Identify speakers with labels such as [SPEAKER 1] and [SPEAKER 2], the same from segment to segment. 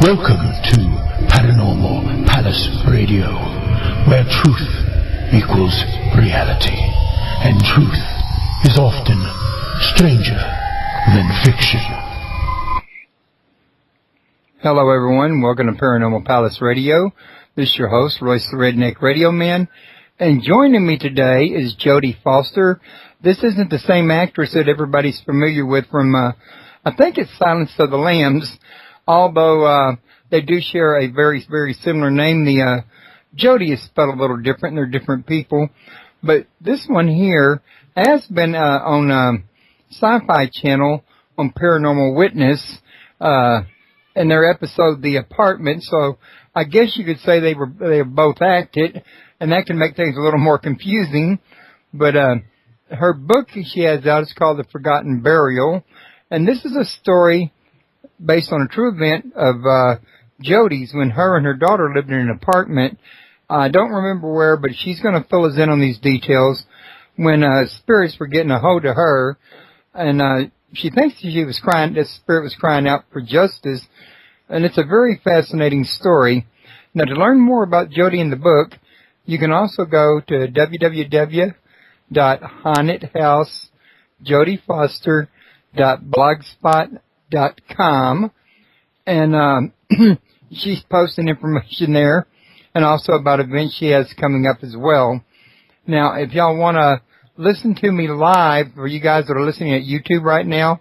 [SPEAKER 1] Welcome to Paranormal Palace Radio, where truth equals reality, and truth is often stranger than fiction.
[SPEAKER 2] Hello everyone, welcome to Paranormal Palace Radio. This is your host, Royce the Redneck Radio Man, and joining me today is Jody Foster. This isn't the same actress that everybody's familiar with from, I think it's Silence of the Lambs, although they do share a very, very similar name. The Jody is spelled a little different, and they're different people. But this one here has been on Sci-Fi Channel on Paranormal Witness in their episode The Apartment. So I guess you could say they were both acted, and that can make things a little more confusing. But her book she has out is called The Forgotten Burial, and this is a story based on a true event of Jody's when her and her daughter lived in an apartment. I don't remember where, but she's going to fill us in on these details. When spirits were getting a hold of her, and she thinks she was crying, the spirit was crying out for justice, and it's a very fascinating story. Now, to learn more about Jody in the book, you can also go to www.hauntedhousejodiefoster.blogspot.com, and she's posting information there, and also about events she has coming up as well. Now, if y'all want to listen to me live, for you guys that are listening at YouTube right now,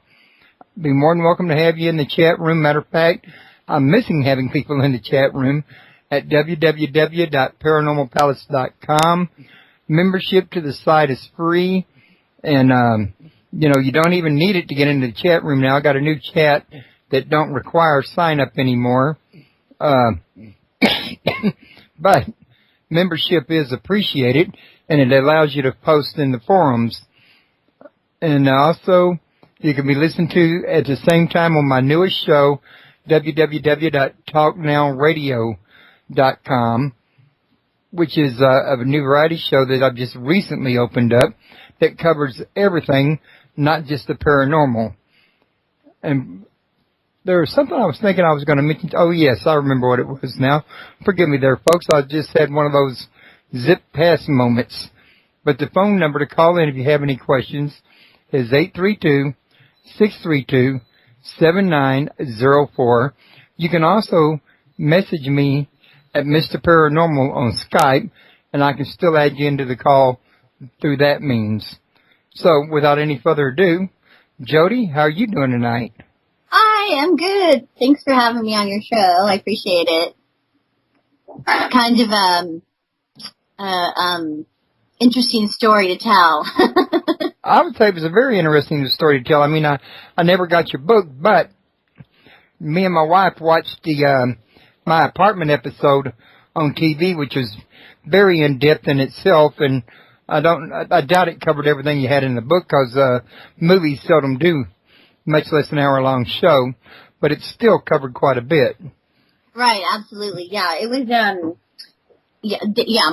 [SPEAKER 2] I'd be more than welcome to have you in the chat room. Matter of fact, I'm missing having people in the chat room at www.paranormalpalace.com. Membership to the site is free, and you don't even need it to get into the chat room now. I got a new chat that don't require sign up anymore. But membership is appreciated, and it allows you to post in the forums. And also, you can be listened to at the same time on my newest show, www.talknowradio.com, which is a new variety show that I've just recently opened up that covers everything, not just the paranormal. And there was something I was thinking I was going to mention. Oh, yes, I remember what it was now. Forgive me there, folks. I just had one of those zip past moments. But the phone number to call in if you have any questions is 832-632-7904. You can also message me at Mr. Paranormal on Skype, and I can still add you into the call through that means. So, without any further ado, Jody, how are you doing tonight?
[SPEAKER 3] Hi, I'm good. Thanks for having me on your show. I appreciate it. Kind of interesting story to tell.
[SPEAKER 2] I would say it was a very interesting story to tell. I mean, I never got your book, but me and my wife watched the my apartment episode on TV, which was very in depth in itself, and I doubt it covered everything you had in the book, because movies seldom do, much less an hour-long show, but it still covered quite a bit.
[SPEAKER 3] Right, absolutely. Yeah, it was,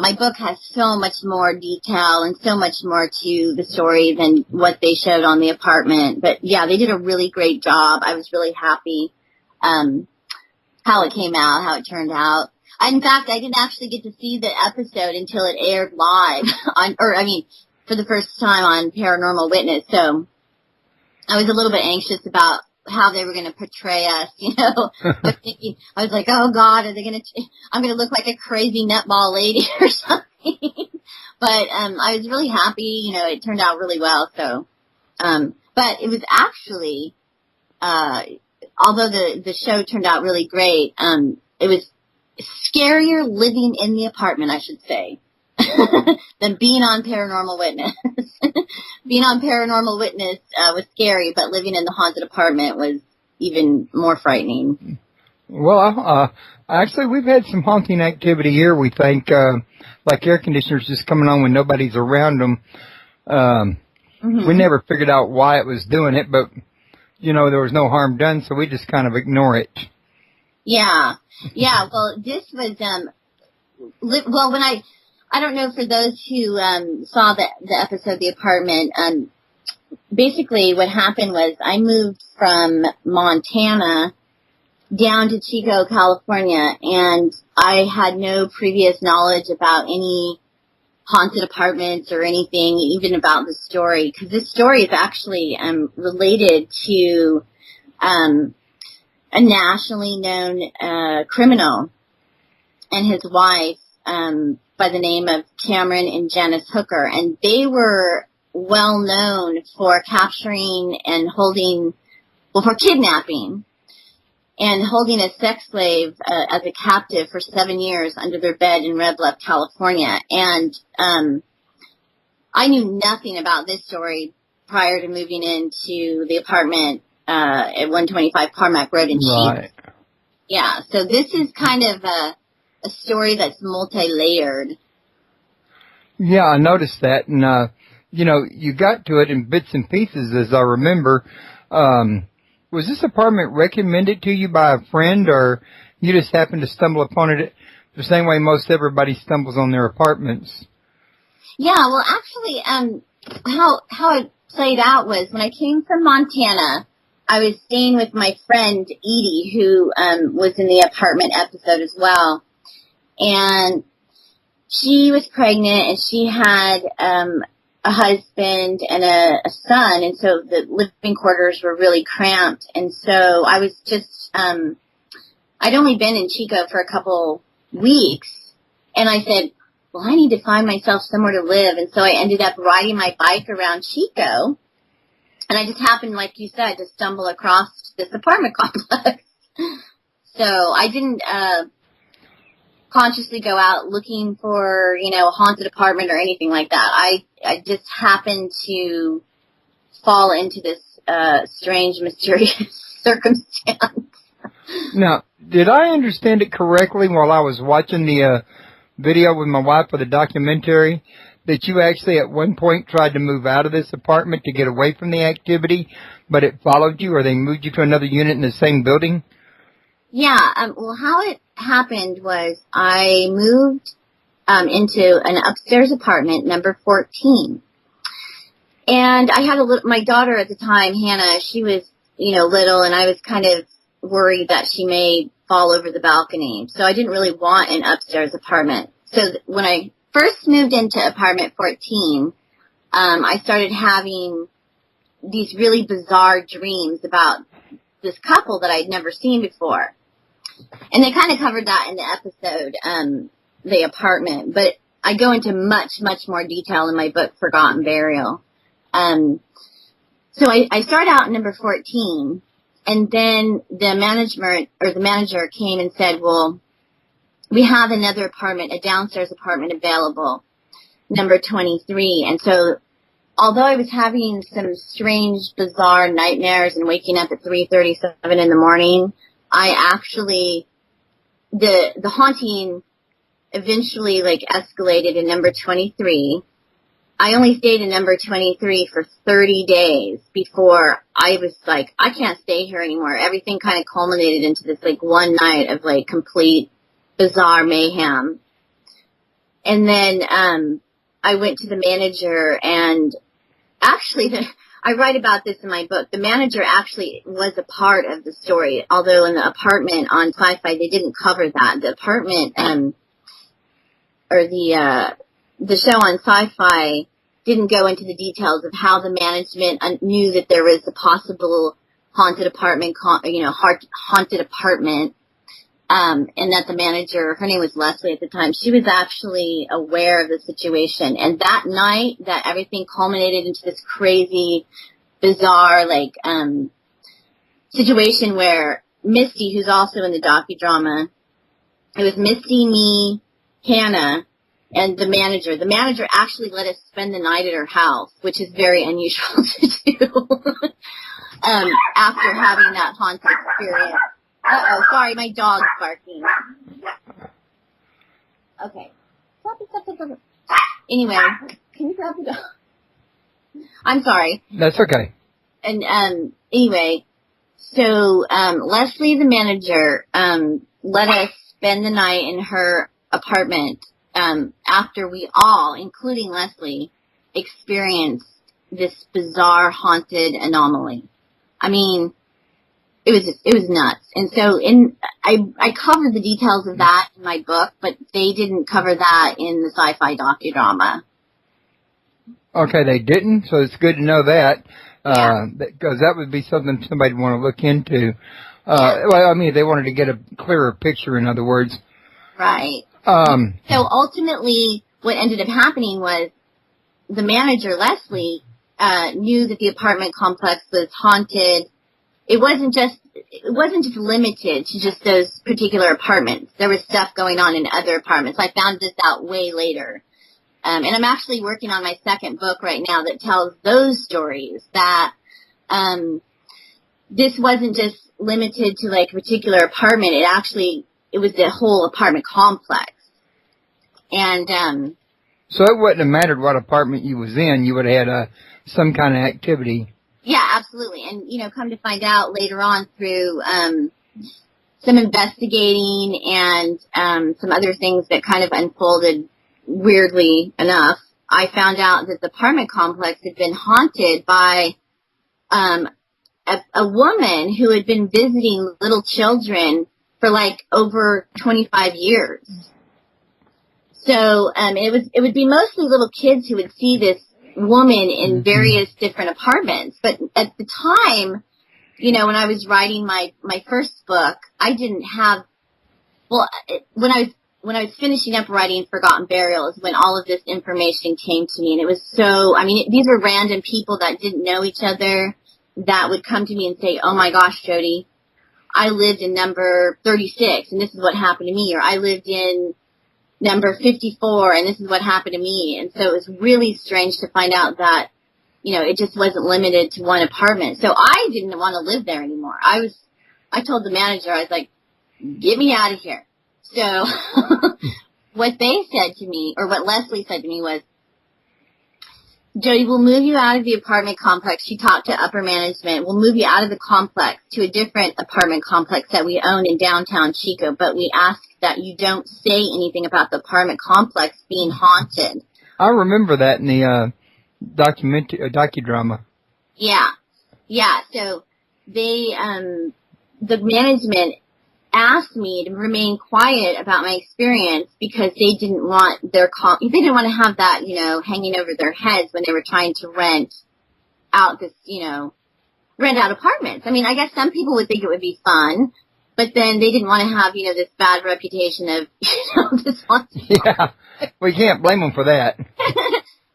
[SPEAKER 3] my book has so much more detail and so much more to the story than what they showed on the apartment. But yeah, they did a really great job. I was really happy, how it came out, how it turned out. In fact, I didn't actually get to see the episode until it aired live for the first time on Paranormal Witness. So I was a little bit anxious about how they were going to portray us, I was like, oh God, are they going to, I'm going to look like a crazy nutball lady or something. But, I was really happy, it turned out really well. So, but it was actually, although the show turned out really great, it was scarier living in the apartment, I should say, than being on Paranormal Witness. Being on Paranormal Witness was scary, but living in the haunted apartment was even more frightening.
[SPEAKER 2] Well, actually, we've had some haunting activity here, we think, like air conditioners just coming on when nobody's around them. We never figured out why it was doing it, but, there was no harm done, so we just kind of ignore it.
[SPEAKER 3] Yeah. Yeah, well, this was, when I don't know, for those who saw the episode The Apartment, basically what happened was I moved from Montana down to Chico, California, and I had no previous knowledge about any haunted apartments or anything, even about the story, because this story is actually related to a nationally known criminal and his wife by the name of Cameron and Janice Hooker, and they were well known for capturing and holding, well, for kidnapping and holding a sex slave as a captive for 7 years under their bed in Red Bluff, California. And I knew nothing about this story prior to moving into the apartment at 125 Carmack Road in Sheets. Yeah, so this is kind of a story that's multi-layered.
[SPEAKER 2] Yeah, I noticed that, and you got to it in bits and pieces, as I remember. Was this apartment recommended to you by a friend, or you just happened to stumble upon it the same way most everybody stumbles on their apartments?
[SPEAKER 3] Yeah, well, actually, how it played out was when I came from Montana, I was staying with my friend Edie, who was in the apartment episode as well, and she was pregnant, and she had a husband and a son, and so the living quarters were really cramped, and so I was just, I'd only been in Chico for a couple weeks, and I said, well, I need to find myself somewhere to live, and so I ended up riding my bike around Chico, and I just happened, like you said, to stumble across this apartment complex. So I didn't consciously go out looking for, a haunted apartment or anything like that. I just happened to fall into this strange, mysterious circumstance.
[SPEAKER 2] Now, did I understand it correctly while I was watching the video with my wife for the documentary, that you actually at one point tried to move out of this apartment to get away from the activity, but it followed you, or they moved you to another unit in the same building?
[SPEAKER 3] Yeah, well, how it happened was I moved into an upstairs apartment, number 14. And I had my daughter at the time, Hannah, she was, little, and I was kind of worried that she may fall over the balcony. So I didn't really want an upstairs apartment. So when I first moved into apartment 14, I started having these really bizarre dreams about this couple that I'd never seen before. And they kind of covered that in the episode, The Apartment, but I go into much, much more detail in my book, Forgotten Burial. So I start out at number 14, and then the manager came and said, well, we have another apartment, a downstairs apartment available, number 23. And so although I was having some strange, bizarre nightmares and waking up at 3:37 in the morning, I actually, the haunting eventually escalated in number 23. I only stayed in number 23 for 30 days before I was like, I can't stay here anymore. Everything kind of culminated into this one night of complete bizarre mayhem. And then I went to the manager, and actually I write about this in my book. The manager actually was a part of the story, although in the apartment on Sci-Fi they didn't cover that. The apartment or the show on Sci-Fi didn't go into the details of how the management knew that there was a possible haunted apartment, haunted apartment, and that the manager, her name was Leslie at the time, she was actually aware of the situation. And that night, that everything culminated into this crazy, bizarre, situation where Misty, who's also in the docudrama, it was Misty, me, Hannah, and the manager. The manager actually let us spend the night at her house, which is very unusual to do, after having that haunted experience. Uh-oh, sorry, my dog's barking. Okay. Stop. Anyway, can you grab the dog? I'm sorry.
[SPEAKER 2] That's okay.
[SPEAKER 3] And, anyway, so, Leslie, the manager, let us spend the night in her apartment, after we all, including Leslie, experienced this bizarre haunted anomaly. I mean, it was nuts. And so I covered the details of that in my book, but they didn't cover that in the sci-fi docudrama.
[SPEAKER 2] Okay, they didn't, so it's good to know that,
[SPEAKER 3] Yeah.
[SPEAKER 2] because that would be something somebody would want to look into. Well, I mean, if they wanted to get a clearer picture, in other words.
[SPEAKER 3] Right. So ultimately, what ended up happening was the manager, Leslie, knew that the apartment complex was haunted. It wasn't just limited to just those particular apartments. There was stuff going on in other apartments. I found this out way later. And I'm actually working on my second book right now that tells those stories, that this wasn't just limited to like a particular apartment. It was the whole apartment complex. And
[SPEAKER 2] so it wouldn't have mattered what apartment you was in. You would have had some kind of activity.
[SPEAKER 3] Yeah, absolutely. And, come to find out later on through some investigating and some other things that kind of unfolded weirdly enough, I found out that the apartment complex had been haunted by a woman who had been visiting little children for like over 25 years. So it would be mostly little kids who would see this woman in various different apartments. But at the time, when I was writing my first book, I didn't have, when I was finishing up writing Forgotten Burials, when all of this information came to me, and it was these were random people that didn't know each other that would come to me and say, "Oh my gosh, Jody, I lived in number 36 and this is what happened to me," or "I lived in number 54 and this is what happened to me." And so it was really strange to find out that, it just wasn't limited to one apartment. So I didn't want to live there anymore. I told the manager, I was like, "Get me out of here." So what they said to me, or what Leslie said to me was, "Jody, we'll move you out of the apartment complex." She talked to upper management. "We'll move you out of the complex to a different apartment complex that we own in downtown Chico, but we ask that you don't say anything about the apartment complex being haunted."
[SPEAKER 2] I remember that in the docudrama.
[SPEAKER 3] Yeah. So they, the management asked me to remain quiet about my experience because they didn't want they didn't want to have that, hanging over their heads when they were trying to rent out apartments. I mean, I guess some people would think it would be fun, but then they didn't want to have, this bad reputation of, this one.
[SPEAKER 2] Yeah, we can't blame them for that.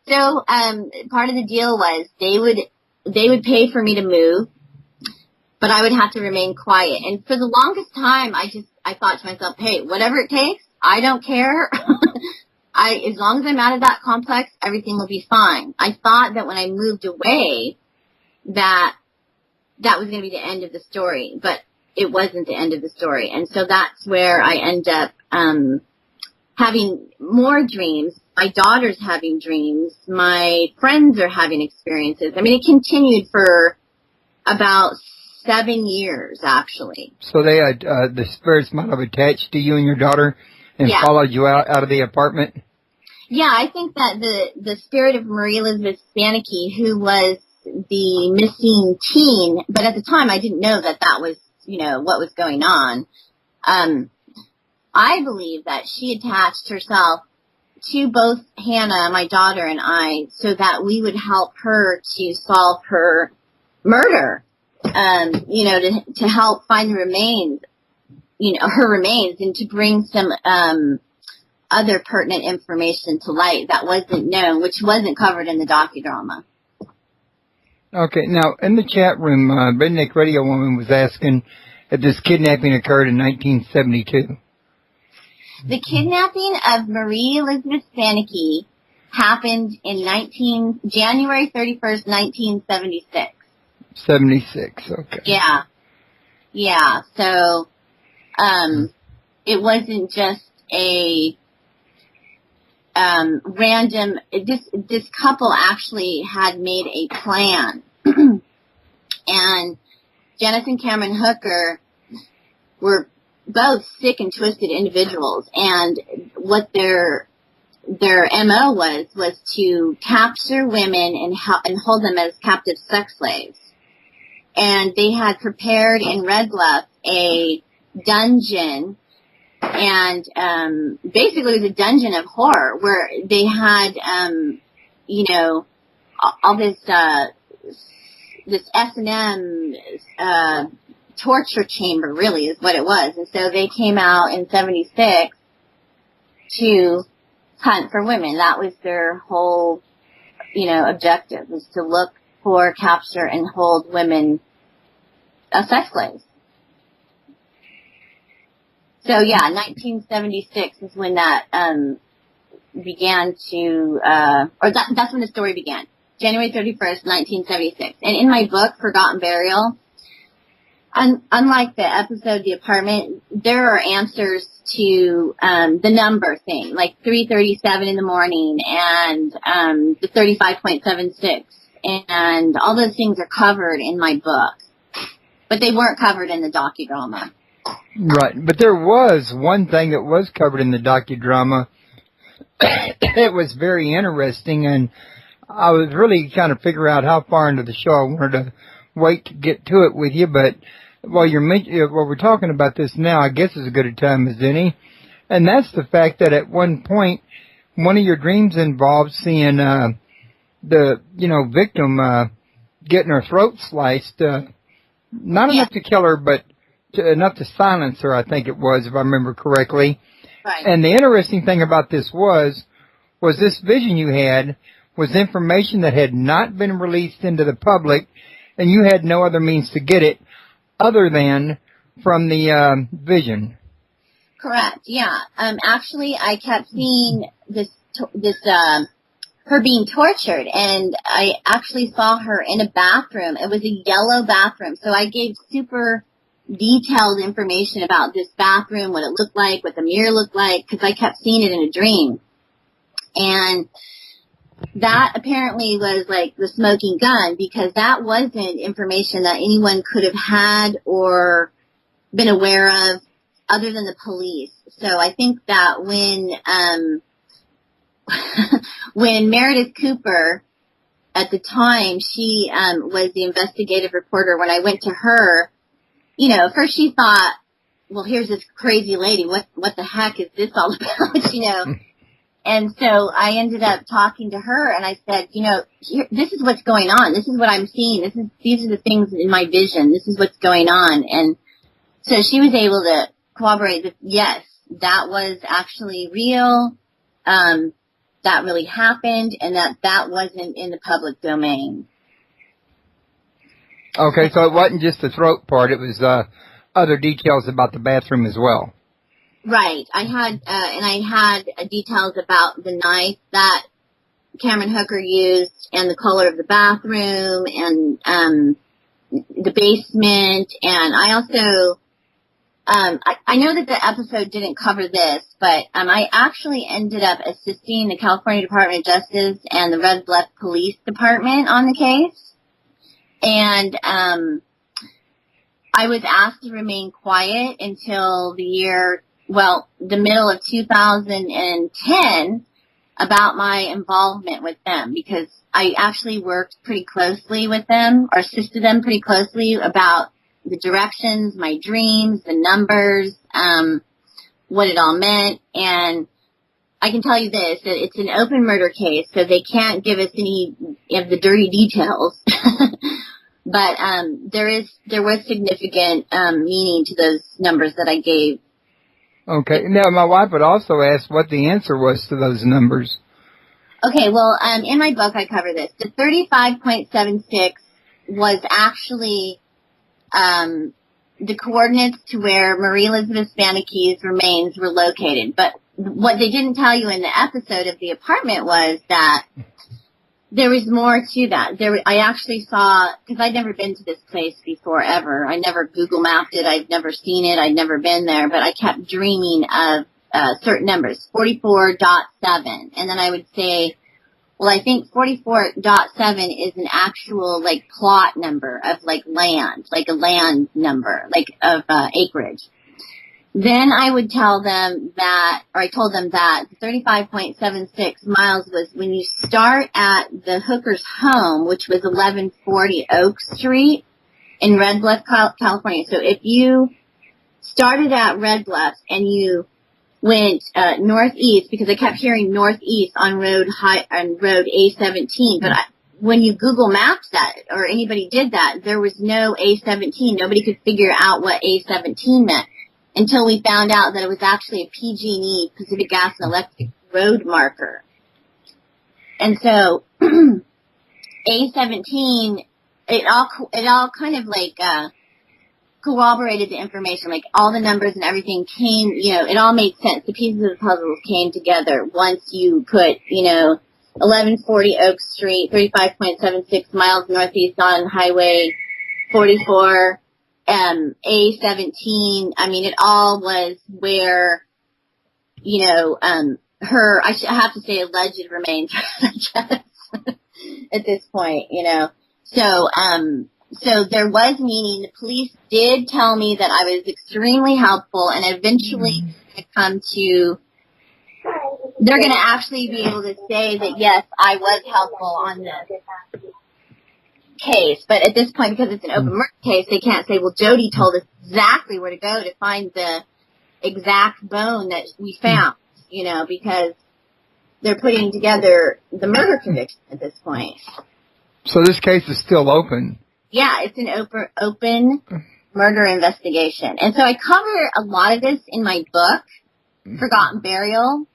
[SPEAKER 3] So, part of the deal was they would pay for me to move, but I would have to remain quiet. And for the longest time, I thought to myself, hey, whatever it takes, I don't care. As long as I'm out of that complex, everything will be fine. I thought that when I moved away, that was going to be the end of the story, but it wasn't the end of the story. And so that's where I end up, having more dreams. My daughter's having dreams. My friends are having experiences. I mean, it continued for about 7 years, actually.
[SPEAKER 2] So they had, the spirits might have attached to you and your daughter and followed you out of the apartment?
[SPEAKER 3] Yeah, I think that the spirit of Marie Elizabeth Spanicky, who was the missing teen, but at the time I didn't know that was, what was going on. I believe that she attached herself to both Hannah, my daughter, and I, so that we would help her to solve her murder. To help find the remains, her remains, and to bring some other pertinent information to light that wasn't known, which wasn't covered in the docudrama.
[SPEAKER 2] Okay, now, in the chat room, Redneck Radio Woman was asking if this kidnapping occurred in 1972.
[SPEAKER 3] The kidnapping of Marie Elizabeth Spanicky happened in January 31st, 1976.
[SPEAKER 2] 76, okay.
[SPEAKER 3] Yeah. So, it wasn't just a, random, this couple actually had made a plan. And Janice and Cameron Hooker were both sick and twisted individuals. And what their MO was to capture women and hold them as captive sex slaves. and they had prepared in Red Bluff a dungeon, and basically it was a dungeon of horror where they had, all this S&M torture chamber, really, is what it was. And so they came out in 76 to hunt for women. That was their whole, objective, was to look for, capture, and hold women as sex slaves. So, 1976 is when that began to, that's when the story began. January 31st, 1976. And in my book, Forgotten Burial, unlike the episode The Apartment, there are answers to the number thing, like 3:37 in the morning and the 35.76, and all those things are covered in my book, but they weren't covered in the docudrama.
[SPEAKER 2] Right, but there was one thing that was covered in the docudrama. It was very interesting, and I was really trying to figure out how far into the show I wanted to wait to get to it with you, but while we're talking about this now, I guess is as good a time as any. And that's the fact that at one point, one of your dreams involved seeing the victim getting her throat sliced, not enough to kill her, but enough to silence her, I think it was, if I remember correctly.
[SPEAKER 3] Right.
[SPEAKER 2] And the interesting thing about this was this vision you had was information that had not been released into the public, and you had no other means to get it other than from the vision.
[SPEAKER 3] Correct. Yeah. Actually, I kept seeing this her being tortured, and I actually saw her in a bathroom. It was a yellow bathroom, so I gave super detailed information about this bathroom, what it looked like, what the mirror looked like, because I kept seeing it in a dream. And that apparently was like the smoking gun, because that wasn't information that anyone could have had or been aware of other than the police. So I think that when Meredith Cooper, at the time, she was the investigative reporter, when I went to her, first she thought, well, here's this crazy lady, what the heck is this all about, And so I ended up talking to her, and I said, this is what's going on. This is what I'm seeing. These are the things in my vision. This is what's going on. And so she was able to corroborate that, yes, that was actually real. That really happened, and that wasn't in the public domain.
[SPEAKER 2] Okay, so it wasn't just the throat part. It was other details about the bathroom as well.
[SPEAKER 3] Right. I had details about the knife that Cameron Hooker used, and the color of the bathroom, and the basement. And I also, I know that the episode didn't cover this, but I actually ended up assisting the California Department of Justice and the Red Bluff Police Department on the case. And I was asked to remain quiet until the middle of 2010 about my involvement with them, because I actually worked pretty closely with them, or assisted them pretty closely about the directions, my dreams, the numbers, what it all meant. And I can tell you this, that it's an open murder case, so they can't give us any of the dirty details. But there was significant meaning to those numbers that I gave.
[SPEAKER 2] Okay. Now, my wife would also ask what the answer was to those numbers.
[SPEAKER 3] Okay, well, in my book I cover this. The 35.76 was actually the coordinates to where Marie Elizabeth Spanicki's remains were located. But what they didn't tell you in the episode of The Apartment was that there was more to that. I actually saw, because I'd never been to this place before ever. I never Google mapped it. I'd never seen it. I'd never been there. But I kept dreaming of certain numbers, 44.7. And then I would say, well, I think 44.7 is an actual, plot number of, land, like a land number, of acreage. Then I would tell them that, or I told them that 35.76 miles was when you start at the Hooker's home, which was 1140 Oak Street in Red Bluff, California. So if you started at Red Bluff and you went northeast, because I kept hearing northeast on road A17, but when you Google Maps that, or anybody did that, there was no A17. Nobody could figure out what A17 meant until we found out that it was actually a PG&E, Pacific Gas and Electric road marker. And so A17, it all kind of like corroborated the information, like all the numbers and everything came, it all made sense. The pieces of the puzzle came together once you put, 1140 Oak Street, 35.76 miles northeast on Highway 44, A17. I mean, it all was where, I have to say alleged remains, I guess, at this point, So there was meaning. The police did tell me that I was extremely helpful, and eventually they're going to actually be able to say that, yes, I was helpful on this case. But at this point, because it's an open murder case, they can't say, well, Jody told us exactly where to go to find the exact bone that we found, because they're putting together the murder conviction at this point.
[SPEAKER 2] So this case is still open?
[SPEAKER 3] Yeah, it's an open murder investigation. And so I cover a lot of this in my book, Forgotten Burial.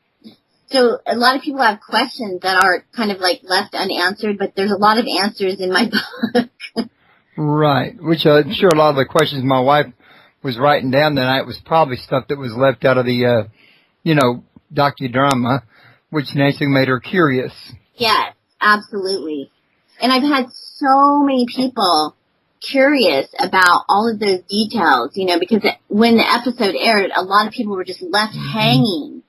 [SPEAKER 3] So a lot of people have questions that are kind of like left unanswered, but there's a lot of answers in my book.
[SPEAKER 2] Right, which I'm sure a lot of the questions my wife was writing down that night was probably stuff that was left out of the, docudrama, which naturally made her curious.
[SPEAKER 3] Yes, absolutely. And I've had so many people curious about all of those details, because when the episode aired, a lot of people were just left hanging.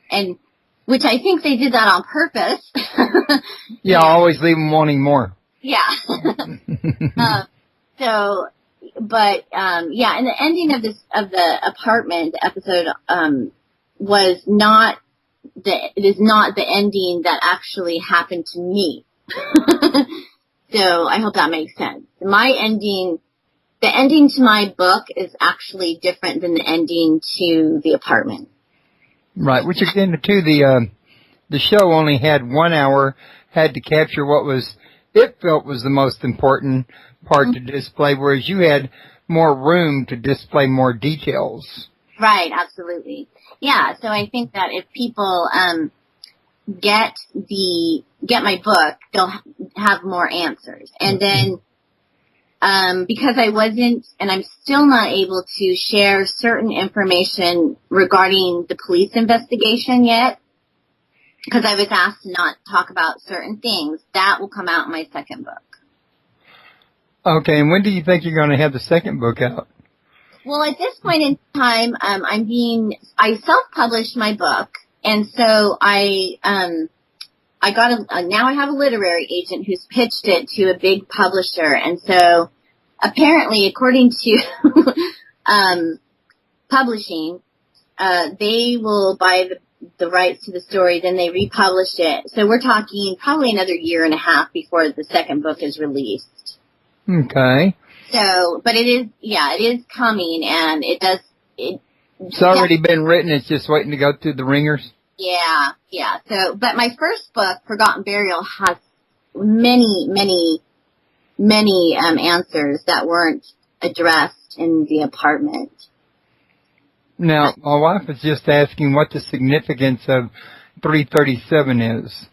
[SPEAKER 3] And, which I think they did that on purpose.
[SPEAKER 2] Yeah, always leave them wanting more.
[SPEAKER 3] Yeah. And the ending of the apartment episode, it is not the ending that actually happened to me. So I hope that makes sense. The ending to my book is actually different than the ending to the apartment. Right,
[SPEAKER 2] which again, too, the show only had 1 hour, had to capture what it felt was the most important part to display, whereas you had more room to display more details.
[SPEAKER 3] Right, absolutely. Yeah, so I think that if people get my book, they'll have more answers. And then because I wasn't, and I'm still not able to share certain information regarding the police investigation yet, because I was asked to not talk about certain things, that will come out in my second book.
[SPEAKER 2] Okay, and when do you think you're going to have the second book out?
[SPEAKER 3] Well, at this point in time, I self-published my book, and so now I have a literary agent who's pitched it to a big publisher, and so apparently, according to publishing, they will buy the rights to the story, then they republish it. So we're talking probably another year and a half before the second book is released.
[SPEAKER 2] Okay.
[SPEAKER 3] So, but it is coming, and
[SPEAKER 2] it's already been written, it's just waiting to go through the ringers?
[SPEAKER 3] Yeah. So, but my first book, Forgotten Burial, has many answers that weren't addressed in the apartment.
[SPEAKER 2] Now, my wife was just asking what the significance of 337 is.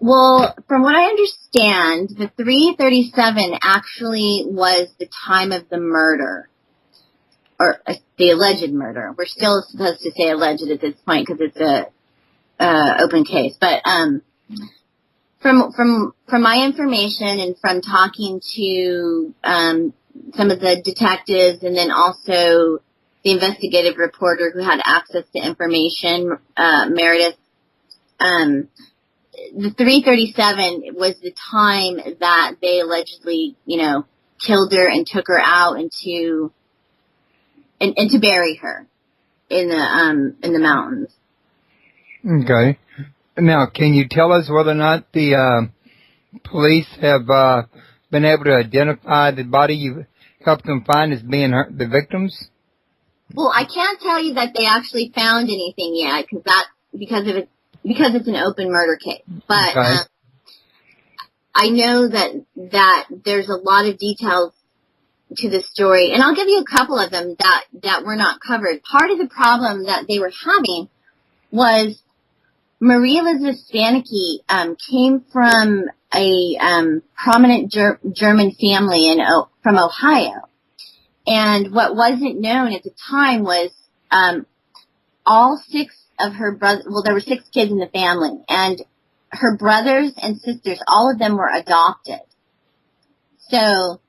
[SPEAKER 3] Well, from what I understand, the 337 actually was the time of the murder. Or the alleged murder. We're still supposed to say alleged at this point because it's a open case. But from my information and from talking to some of the detectives and then also the investigative reporter who had access to information, Meredith, the 337 was the time that they allegedly, killed her and took her out and to bury her in the mountains.
[SPEAKER 2] Okay. Now, can you tell us whether or not the police have been able to identify the body you helped them find as being the victims?
[SPEAKER 3] Well, I can't tell you that they actually found anything yet, because it's an open murder case. But
[SPEAKER 2] Okay.
[SPEAKER 3] I know that there's a lot of details to the story, and I'll give you a couple of them that were not covered. Part of the problem that they were having was Marie Elizabeth Spanicki came from a prominent German family from Ohio. And what wasn't known at the time was all six of her brothers, well, there were 6 kids in the family, and her brothers and sisters, all of them were adopted. So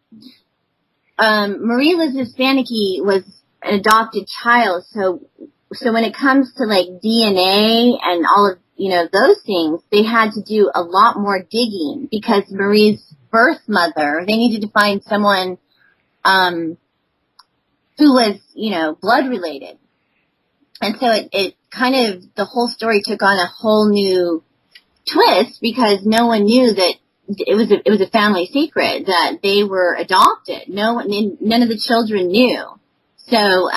[SPEAKER 3] Marie Elizabeth Spanicki was an adopted child, so when it comes to like DNA and all of, those things, they had to do a lot more digging, because Marie's birth mother, they needed to find someone who was, blood related. And so it kind of, the whole story took on a whole new twist, because no one knew that it was a family secret that they were adopted. None of the children knew. So,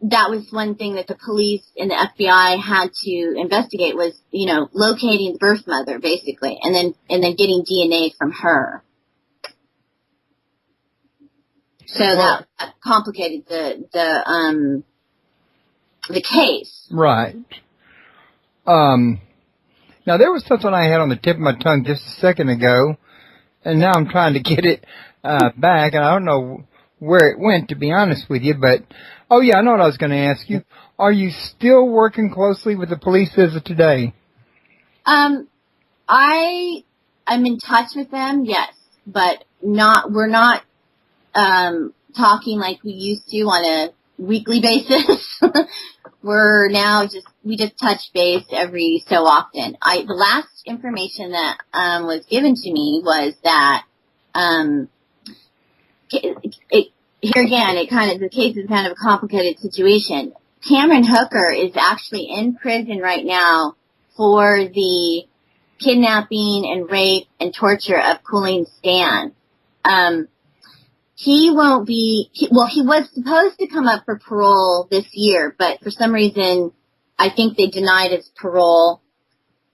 [SPEAKER 3] that was one thing that the police and the FBI had to investigate, was, locating the birth mother, basically, and then getting DNA from her. So that complicated the case.
[SPEAKER 2] Right. Now there was something I had on the tip of my tongue just a second ago, and now I'm trying to get it back, and I don't know where it went, to be honest with you, but, oh yeah, I know what I was going to ask you. Are you still working closely with the police as of today? I'm
[SPEAKER 3] in touch with them, yes, but we're not talking like we used to on a weekly basis. We just touch base every so often. The last information that was given to me was that here again, the case is kind of a complicated situation. Cameron Hooker is actually in prison right now for the kidnapping and rape and torture of Colleen Stan. He won't be, he was supposed to come up for parole this year, but for some reason, I think they denied his parole.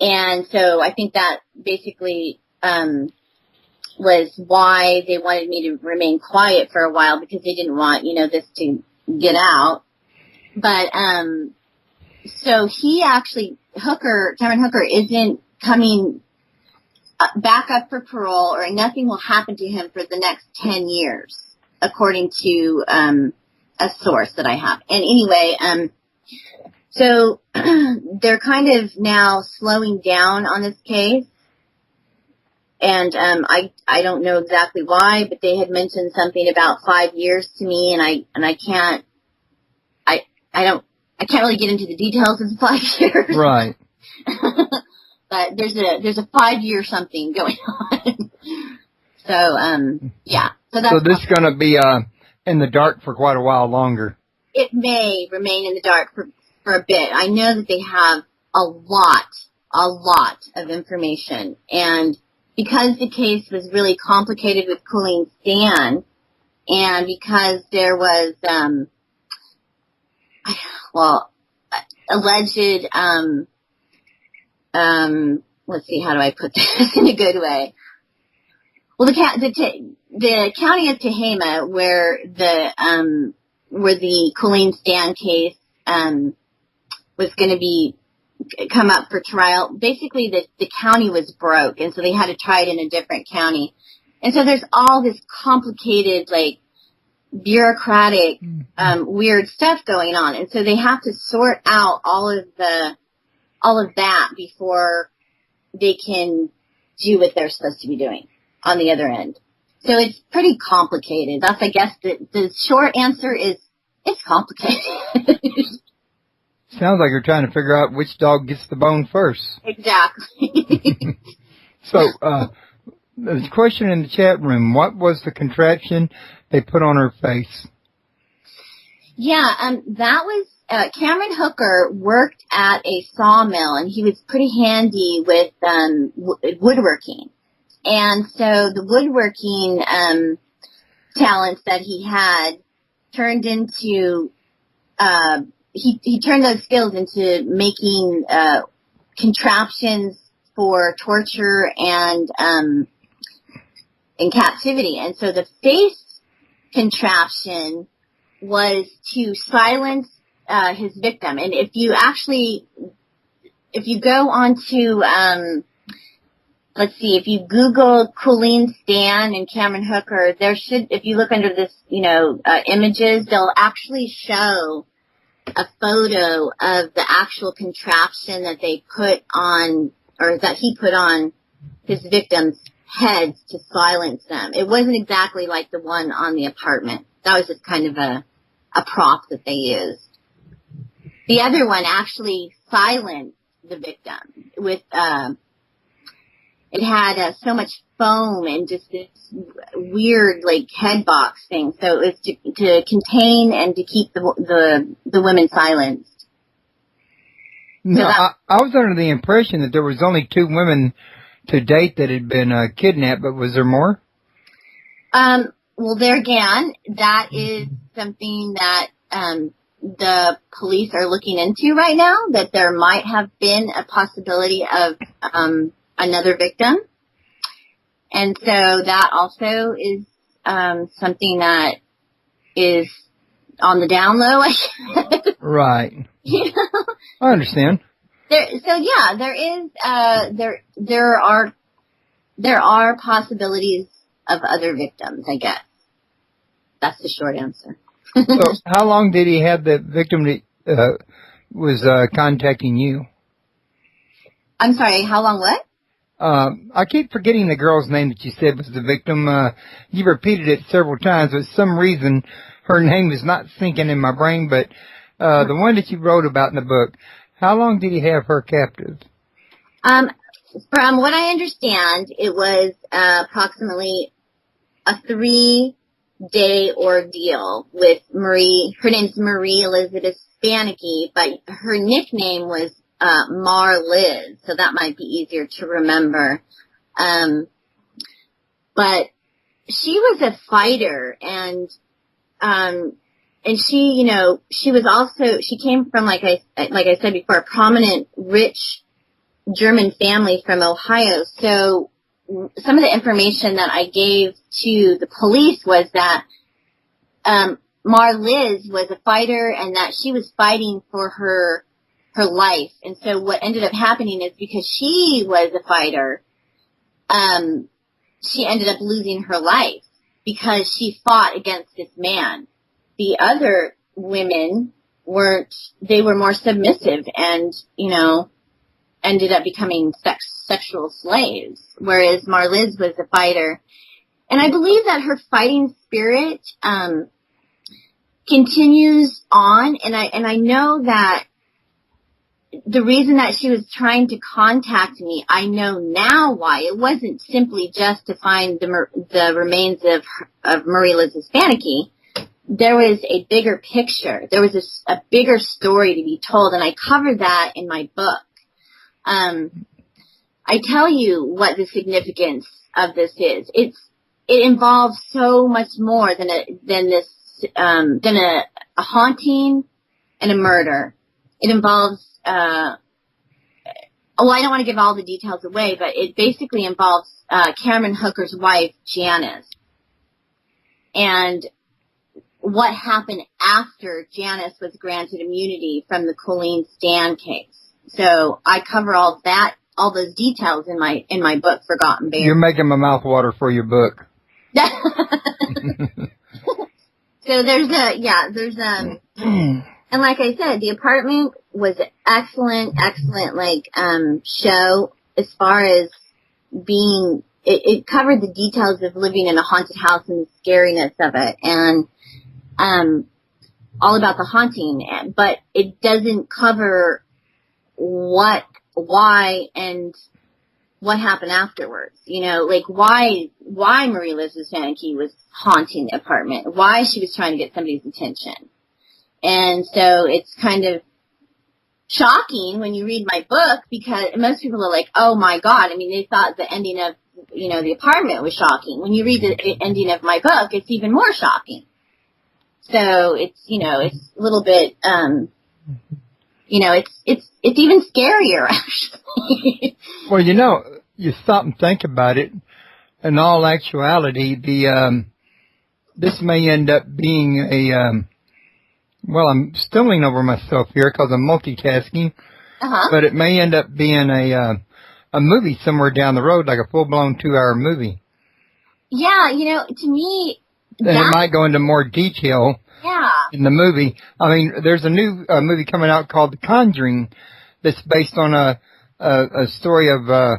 [SPEAKER 3] And so I think that basically, was why they wanted me to remain quiet for a while, because they didn't want, this to get out. But, so he actually, Cameron Hooker isn't coming back up for parole, or nothing will happen to him for the next 10 years, according to a source that I have. And anyway, so they're kind of now slowing down on this case, and I don't know exactly why, but they had mentioned something about 5 years to me, and I can't really get into the details of the 5 years.
[SPEAKER 2] Right.
[SPEAKER 3] But there's a 5-year something going on. So, yeah. So
[SPEAKER 2] this is going to be in the dark for quite a while longer.
[SPEAKER 3] It may remain in the dark for a bit. I know that they have a lot of information. And because the case was really complicated with Colleen Stan, and because there was, alleged, let's see, how do I put this in a good way? Well, the county of Tehama, where the Colleen Stan case, was going to come up for trial, basically the county was broke, and so they had to try it in a different county. And so there's all this complicated, like, bureaucratic, weird stuff going on. And so they have to sort out all of that before they can do what they're supposed to be doing on the other end. So it's pretty complicated. That's, I guess, the short answer is it's complicated.
[SPEAKER 2] Sounds like you're trying to figure out which dog gets the bone first.
[SPEAKER 3] Exactly.
[SPEAKER 2] So, there's a question in the chat room. What was the contraption they put on her face?
[SPEAKER 3] Yeah, that was Cameron Hooker worked at a sawmill, and he was pretty handy with woodworking. And so the woodworking talents that he had turned into he turned those skills into making contraptions for torture and in captivity. And so the face contraption was to silence his victim. And if you go onto let's see, if you Google Colleen Stan and Cameron Hooker, if you look under this, images, they'll actually show a photo of the actual contraption that they put on, or that he put on his victims' heads to silence them. It wasn't exactly like the one on the apartment. That was just kind of a prop that they used. The other one actually silenced the victim with, it had so much foam and just this weird, head box thing. So it was to contain and to keep the women silenced.
[SPEAKER 2] No, I was under the impression that there was only 2 women to date that had been kidnapped, but was there more?
[SPEAKER 3] Well, there again, that is something that the police are looking into right now, that there might have been a possibility of another victim. And so that also is something that is on the down low, I guess.
[SPEAKER 2] Right. I understand.
[SPEAKER 3] There are possibilities of other victims, I guess. That's the short answer.
[SPEAKER 2] So how long did he have the victim that was contacting you?
[SPEAKER 3] I'm sorry, how long what?
[SPEAKER 2] I keep forgetting the girl's name that you said was the victim. You repeated it several times, but for some reason her name is not sinking in my brain, but the one that you wrote about in the book, how long did he have her captive?
[SPEAKER 3] From what I understand, it was approximately a 3-day ordeal with Marie. Her name's Marie Elizabeth Spanicky, but her nickname was Mar Liz, so that might be easier to remember. But she was a fighter, and she, she came from, like I said before, a prominent, rich German family from Ohio. So some of the information that I gave to the police was that Mar Liz was a fighter, and that she was fighting for her life. And so what ended up happening is, because she was a fighter, she ended up losing her life because she fought against this man. The other women they were more submissive and, ended up becoming sexual slaves, whereas Marliz was a fighter. And I believe that her fighting spirit continues on, and I know that the reason that she was trying to contact me, I know now why. It wasn't simply just to find the remains of Marie Liz Hispanicky. There was a bigger picture. There was a bigger story to be told, and I covered that in my book. I tell you what the significance of this is. It involves so much more than a haunting and a murder. It involves I don't want to give all the details away, but it basically involves Cameron Hooker's wife, Janice, and what happened after Janice was granted immunity from the Colleen Stan case. So I cover all those details in my book, Forgotten Bears.
[SPEAKER 2] You're making my mouth water for your book.
[SPEAKER 3] So there's and like I said, the apartment was an excellent, show as far as being, it covered the details of living in a haunted house and the scariness of it, and, all about the haunting, but it doesn't cover why, and what happened afterwards. Why Marie Liz Hispanicky was haunting the apartment, why she was trying to get somebody's attention. And so it's kind of shocking when you read my book, because most people are like, oh my God. I mean, they thought the ending of, the apartment was shocking. When you read the ending of my book, it's even more shocking. So it's, it's a little bit, it's even scarier, actually.
[SPEAKER 2] Well, you stop and think about it. In all actuality, this may end up being I'm stumbling over myself here because I'm multitasking, but it may end up being a movie somewhere down the road, like a full-blown 2-hour movie.
[SPEAKER 3] Yeah, to me,
[SPEAKER 2] and it might go into more detail.
[SPEAKER 3] Yeah.
[SPEAKER 2] In the movie. I mean, there's a new movie coming out called The Conjuring that's based on a story of, a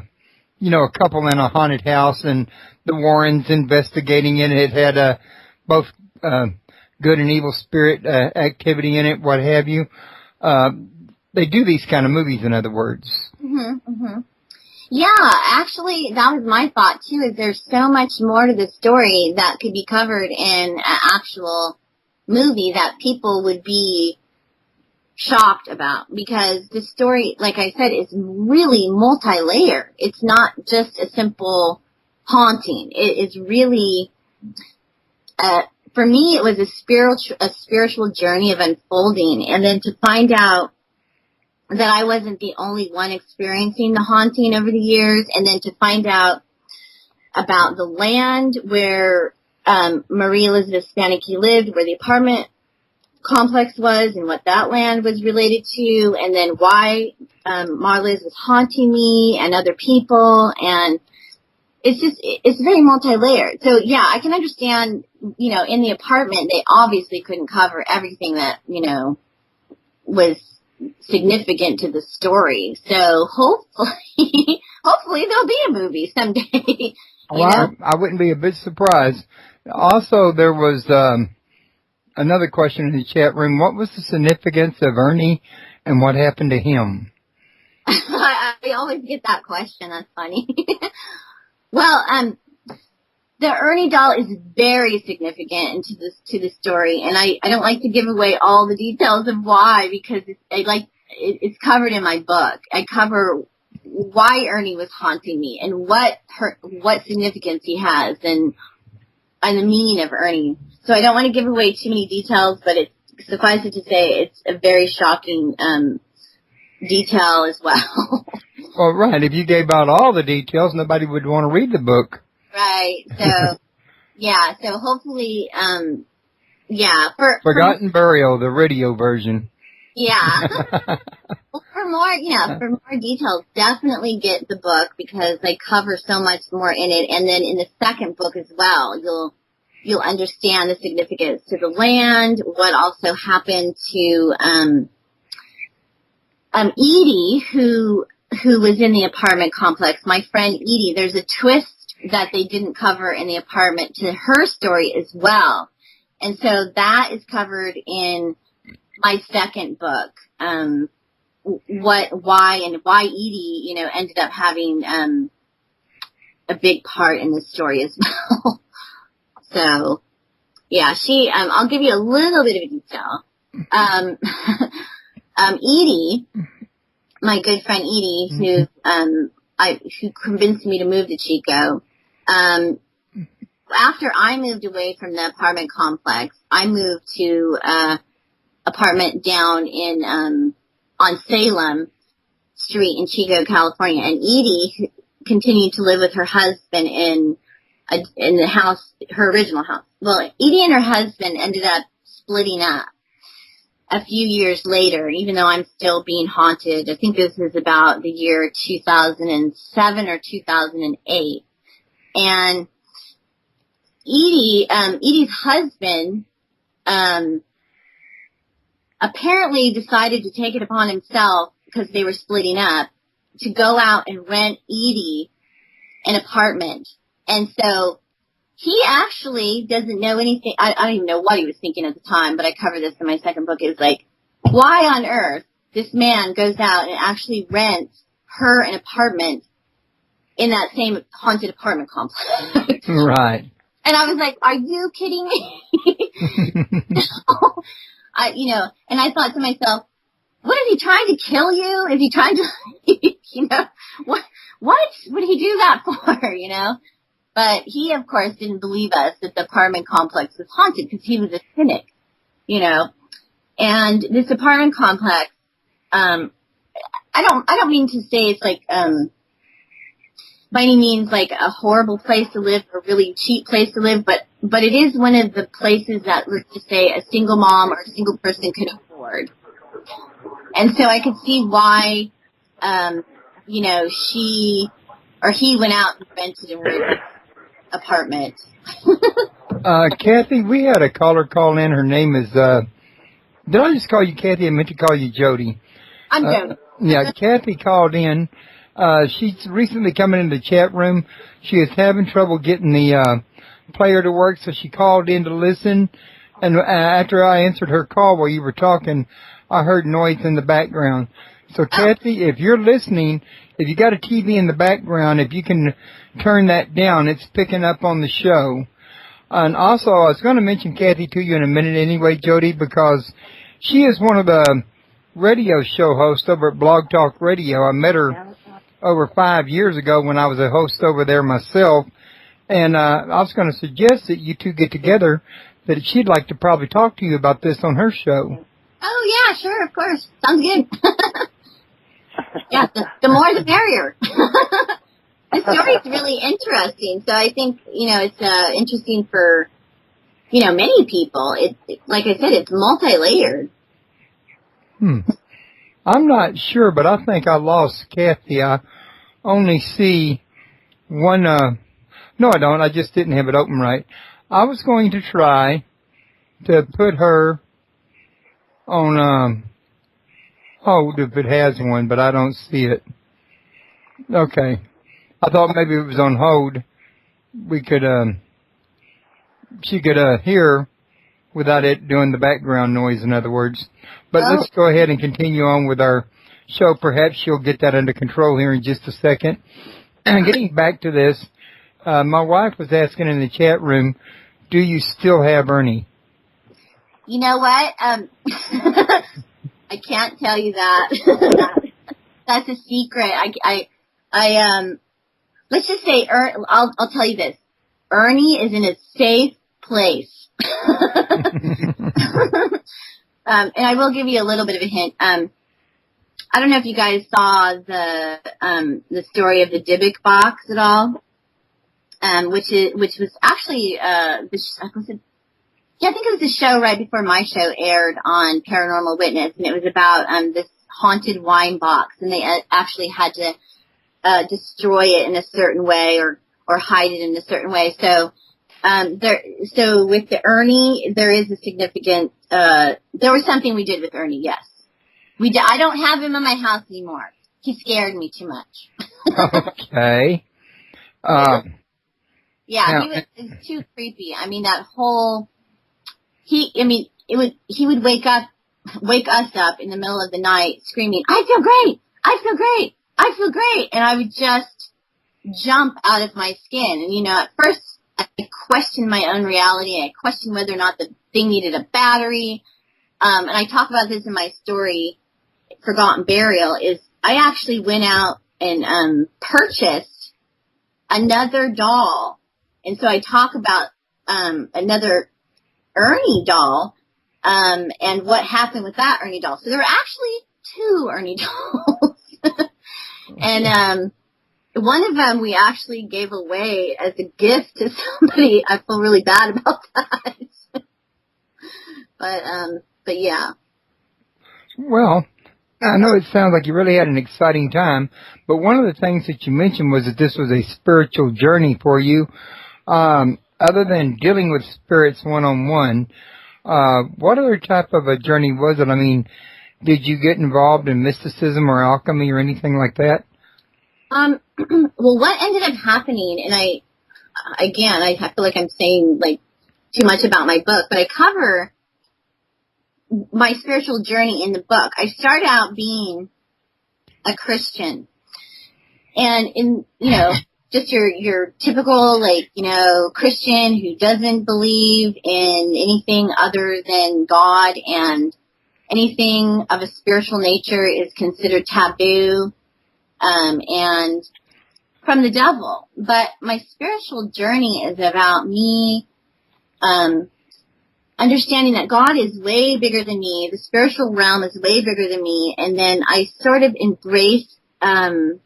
[SPEAKER 2] couple in a haunted house and the Warrens investigating it. It had both good and evil spirit activity in it, what have you. They do these kind of movies, in other words.
[SPEAKER 3] Yeah, actually, that was my thought, too, is there's so much more to the story that could be covered in an actual movie that people would be shocked about, because the story, like I said, is really multi-layered. It's not just a simple haunting. It is really, for me, it was a spiritual journey of unfolding, and then to find out that I wasn't the only one experiencing the haunting over the years, and then to find out about the land where Marie Elizabeth Spanicki lived, where the apartment complex was, and what that land was related to, and then why Marliz was haunting me and other people, and it's very multi-layered. So yeah, I can understand, in the apartment, they obviously couldn't cover everything that, was significant to the story. So hopefully there'll be a movie someday.
[SPEAKER 2] Well, I wouldn't be a bit surprised. Also, there was another question in the chat room. What was the significance of Ernie and what happened to him?
[SPEAKER 3] I always get that question. That's funny. Well, the Ernie doll is very significant to the story, and I don't like to give away all the details of why, because it's covered in my book. I cover why Ernie was haunting me and what significance he has, and the meaning of Ernie. So I don't want to give away too many details, but suffice it to say, it's a very shocking detail as well.
[SPEAKER 2] Well, right. If you gave out all the details, nobody would want to read the book.
[SPEAKER 3] Right. So, yeah. So hopefully,
[SPEAKER 2] Forgotten Burial, the radio version.
[SPEAKER 3] Yeah. Well, for more details, definitely get the book, because they cover so much more in it. And then in the second book as well, you'll understand the significance to the land, what also happened to Edie, who was in the apartment complex. My friend Edie, there's a twist that they didn't cover in the apartment to her story as well. And so that is covered in my second book. Why Edie, ended up having a big part in this story as well. So, yeah, I'll give you a little bit of a detail. Edie, my good friend Edie, who convinced me to move to Chico, after I moved away from the apartment complex, I moved to apartment down in on Salem Street in Chico, California, and Edie continued to live with her husband in the house, her original house. Well, Edie and her husband ended up splitting up a few years later, even though I'm still being haunted. I think this is about the year 2007 or 2008. And Edie's husband, apparently decided to take it upon himself, because they were splitting up, to go out and rent Edie an apartment. And so he actually doesn't know anything. I don't even know what he was thinking at the time, but I cover this in my second book. It was like, why on earth this man goes out and actually rents her an apartment in that same haunted apartment complex?
[SPEAKER 2] Right.
[SPEAKER 3] And I was like, are you kidding me? And I thought to myself, what is he trying to kill you? Is he trying to, what would he do that for, But he, of course, didn't believe us that the apartment complex was haunted because he was a cynic, And this apartment complex, I don't mean to say it's like, by any means like a horrible place to live or a really cheap place to live, but it is one of the places that, let's just say, a single mom or a single person could afford. And so I could see why, she or he went out and rented a room apartment.
[SPEAKER 2] Kathy, we had a caller call in. Her name is, did I just call you Kathy? I meant to call you Jody.
[SPEAKER 3] I'm Jody.
[SPEAKER 2] Yeah, Kathy called in. She's recently coming into the chat room. She is having trouble getting the player to work, so she called in to listen. And after I answered her call while you were talking, I heard noise in the background. So, Kathy, if you're listening, if you got a TV in the background, if you can turn that down, it's picking up on the show. And also, I was going to mention Kathy to you in a minute anyway, Jody, because she is one of the radio show hosts over at Blog Talk Radio. I met her over 5 years ago when I was a host over there myself. And I was going to suggest that you two get together, that she'd like to probably talk to you about this on her show.
[SPEAKER 3] Oh, yeah, sure, of course. Sounds good. Yeah, the more the merrier. The story's really interesting. So I think, it's interesting for, many people. Like I said, it's multi-layered.
[SPEAKER 2] I'm not sure, but I think I lost Kathy. I only see one, no I don't, I just didn't have it open right. I was going to try to put her on, hold if it has one, but I don't see it. Okay. I thought maybe it was on hold. We could, she could, hear without it doing the background noise, in other words. But let's go ahead and continue on with our show. Perhaps she'll get that under control here in just a second. And getting back to this, my wife was asking in the chat room, do you still have Ernie?
[SPEAKER 3] You know what? I can't tell you that. That's a secret. Let's just say, I'll tell you this. Ernie is in a safe place. And I will give you a little bit of a hint. I don't know if you guys saw the story of the Dybbuk box at all. Which was actually, I think it was a show right before my show aired on Paranormal Witness, and it was about, this haunted wine box, and they actually had to, destroy it in a certain way or hide it in a certain way. So with the Ernie, there is a significant, there was something we did with Ernie, yes. I don't have him in my house anymore. He scared me too much.
[SPEAKER 2] Okay.
[SPEAKER 3] Yeah, he was too creepy. I mean, that whole, he would wake us up in the middle of the night screaming, I feel great! I feel great! I feel great! And I would just jump out of my skin. And, at first I questioned my own reality. I questioned whether or not the thing needed a battery. And I talk about this in my story, Forgotten Burial, is I actually went out and, purchased another doll. And so I talk about, another Ernie doll, and what happened with that Ernie doll. So there were actually 2 Ernie dolls. And, one of them we actually gave away as a gift to somebody. I feel really bad about that. But yeah.
[SPEAKER 2] Well, I know it sounds like you really had an exciting time, but one of the things that you mentioned was that this was a spiritual journey for you. Other than dealing with spirits one-on-one, what other type of a journey was it? I mean, did you get involved in mysticism or alchemy or anything like that?
[SPEAKER 3] Well, what ended up happening, and I feel like I'm saying like too much about my book, but I cover my spiritual journey in the book. I started out being a Christian, and just your typical, like, you know, Christian who doesn't believe in anything other than God, and anything of a spiritual nature is considered taboo, and from the devil. But my spiritual journey is about me, understanding that God is way bigger than me. The spiritual realm is way bigger than me. And then I sort of embrace, my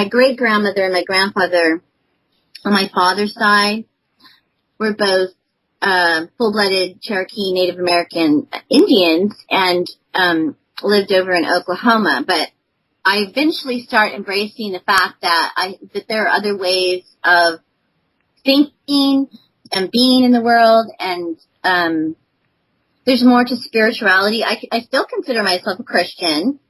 [SPEAKER 3] great grandmother and my grandfather on my father's side were both full-blooded Cherokee Native American Indians, and lived over in Oklahoma. But I eventually start embracing the fact that there are other ways of thinking and being in the world, and there's more to spirituality. I still consider myself a Christian.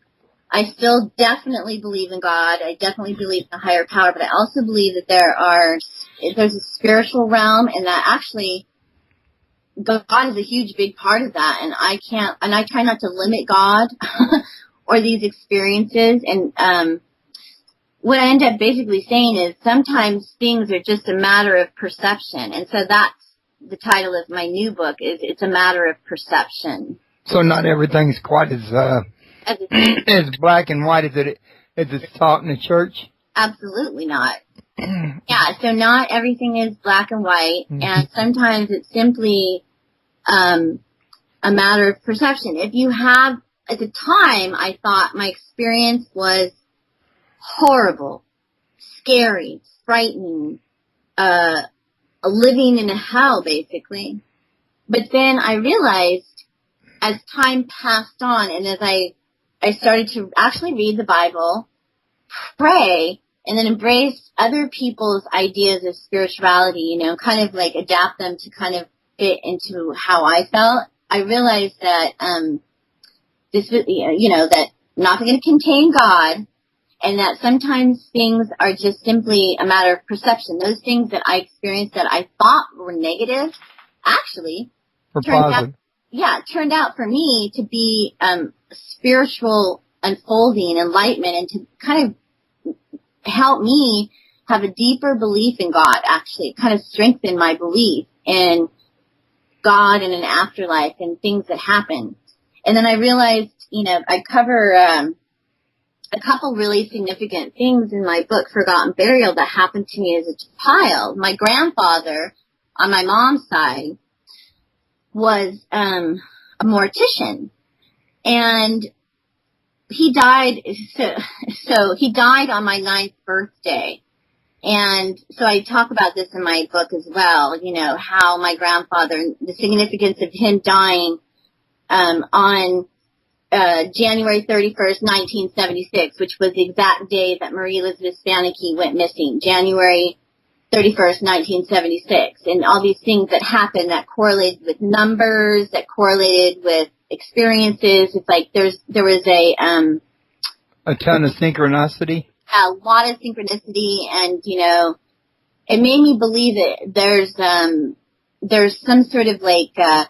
[SPEAKER 3] I still definitely believe in God. I definitely believe in a higher power, but I also believe that there's a spiritual realm, and that actually God is a huge, big part of that. And I try not to limit God or these experiences. And what I end up basically saying is sometimes things are just a matter of perception. And so that's the title of my new book, is It's a Matter of Perception.
[SPEAKER 2] So not everything's quite as black and white as it's taught in the church?
[SPEAKER 3] Absolutely not. Yeah, so not everything is black and white, and sometimes it's simply a matter of perception. At the time, I thought my experience was horrible, scary, frightening, living in a hell, basically. But then I realized, as time passed on, and as I started to actually read the Bible, pray, and then embrace other people's ideas of spirituality, you know, kind of like adapt them to kind of fit into how I felt, I realized that this was, you know, that I'm not going to contain God, and that sometimes things are just simply a matter of perception. Those things that I experienced that I thought were negative, actually turned out for me to be spiritual unfolding, enlightenment, and to kind of help me have a deeper belief in God, actually. It kind of strengthened my belief in God and an afterlife and things that happen. And then I realized, you know, I cover a couple really significant things in my book, Forgotten Burial, that happened to me as a child. My grandfather, on my mom's side, was a mortician. And he died, so he died on my 9th birthday. And so I talk about this in my book as well, you know, how my grandfather, the significance of him dying on January 31st, 1976, which was the exact day that Marie Elizabeth Spanicky went missing, January 31st, 1976. And all these things that happened that correlated with numbers, that correlated with experiences. It's like there was a
[SPEAKER 2] ton of synchronicity.
[SPEAKER 3] A lot of synchronicity, and, you know, it made me believe that there's some sort of like, I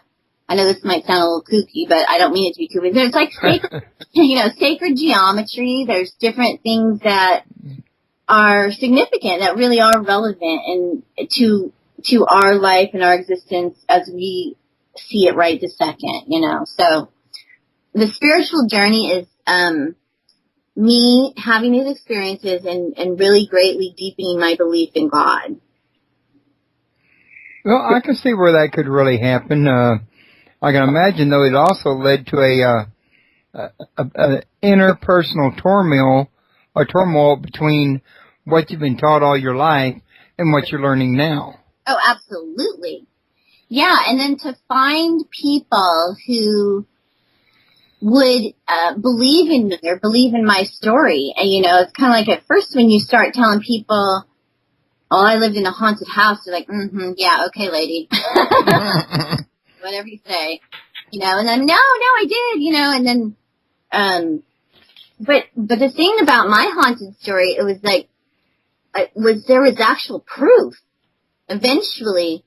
[SPEAKER 3] know this might sound a little kooky, but I don't mean it to be kooky. There's like sacred, sacred geometry. There's different things that are significant, that really are relevant and to our life and our existence as we see it right this second, you know. So the spiritual journey is, me having these experiences and really greatly deepening my belief in God.
[SPEAKER 2] Well, I can see where that could really happen. I can imagine, though, it also led to a interpersonal turmoil between what you've been taught all your life and what you're learning now.
[SPEAKER 3] Oh, absolutely. Yeah, and then to find people who would believe in me or believe in my story. And, you know, it's kind of like at first when you start telling people, oh, I lived in a haunted house, they're like, yeah, okay, lady. Whatever you say. You know, and then, no, I did, you know, and then, but the thing about my haunted story, it was like, there was actual proof eventually.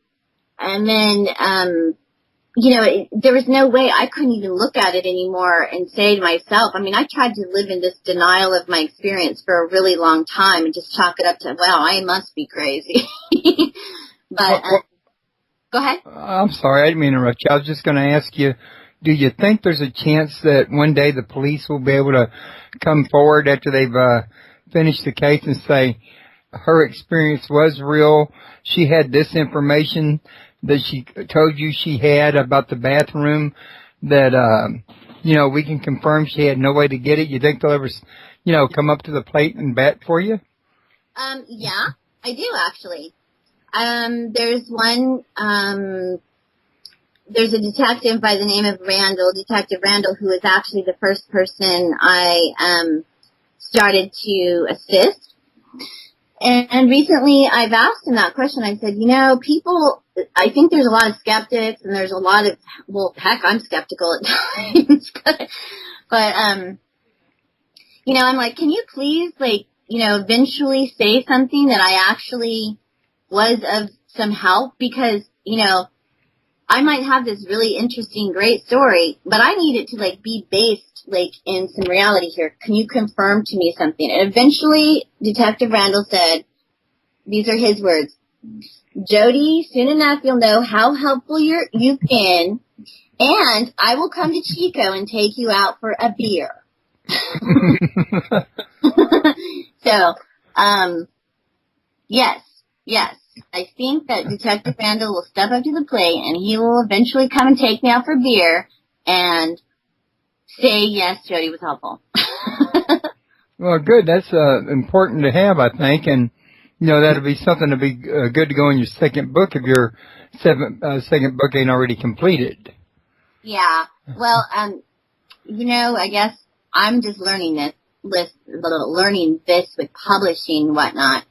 [SPEAKER 3] And then, there was no way I couldn't even look at it anymore and say to myself, I mean, I tried to live in this denial of my experience for a really long time and just chalk it up to, well, I must be crazy. But, go ahead.
[SPEAKER 2] I'm sorry, I didn't mean to interrupt you. I was just going to ask you, do you think there's a chance that one day the police will be able to come forward after they've finished the case and say her experience was real? She had this information that she told you she had about the bathroom that, we can confirm she had no way to get it. You think they'll ever, come up to the plate and bat for you?
[SPEAKER 3] Yeah, I do actually. There's a detective by the name of Detective Randall, who is actually the first person I, started to assist. And recently I've asked him that question. I said, people, I think there's a lot of skeptics and there's a lot of, well, heck, I'm skeptical at times. but, I'm like, can you please, eventually say something that I actually was of some help? Because, I might have this really interesting, great story, but I need it to, be based, in some reality here. Can you confirm to me something? And eventually, Detective Randall said, these are his words, Jody, soon enough you'll know how helpful you've been, and I will come to Chico and take you out for a beer. So, yes. I think that Detective Randall will step up to the plate and he will eventually come and take me out for beer and say, yes, Jody was helpful.
[SPEAKER 2] Well, good. That's important to have, I think. And, that'll be something to be good to go in your second book if your second book ain't already completed.
[SPEAKER 3] Yeah. Well, I guess I'm just learning this with publishing and whatnot.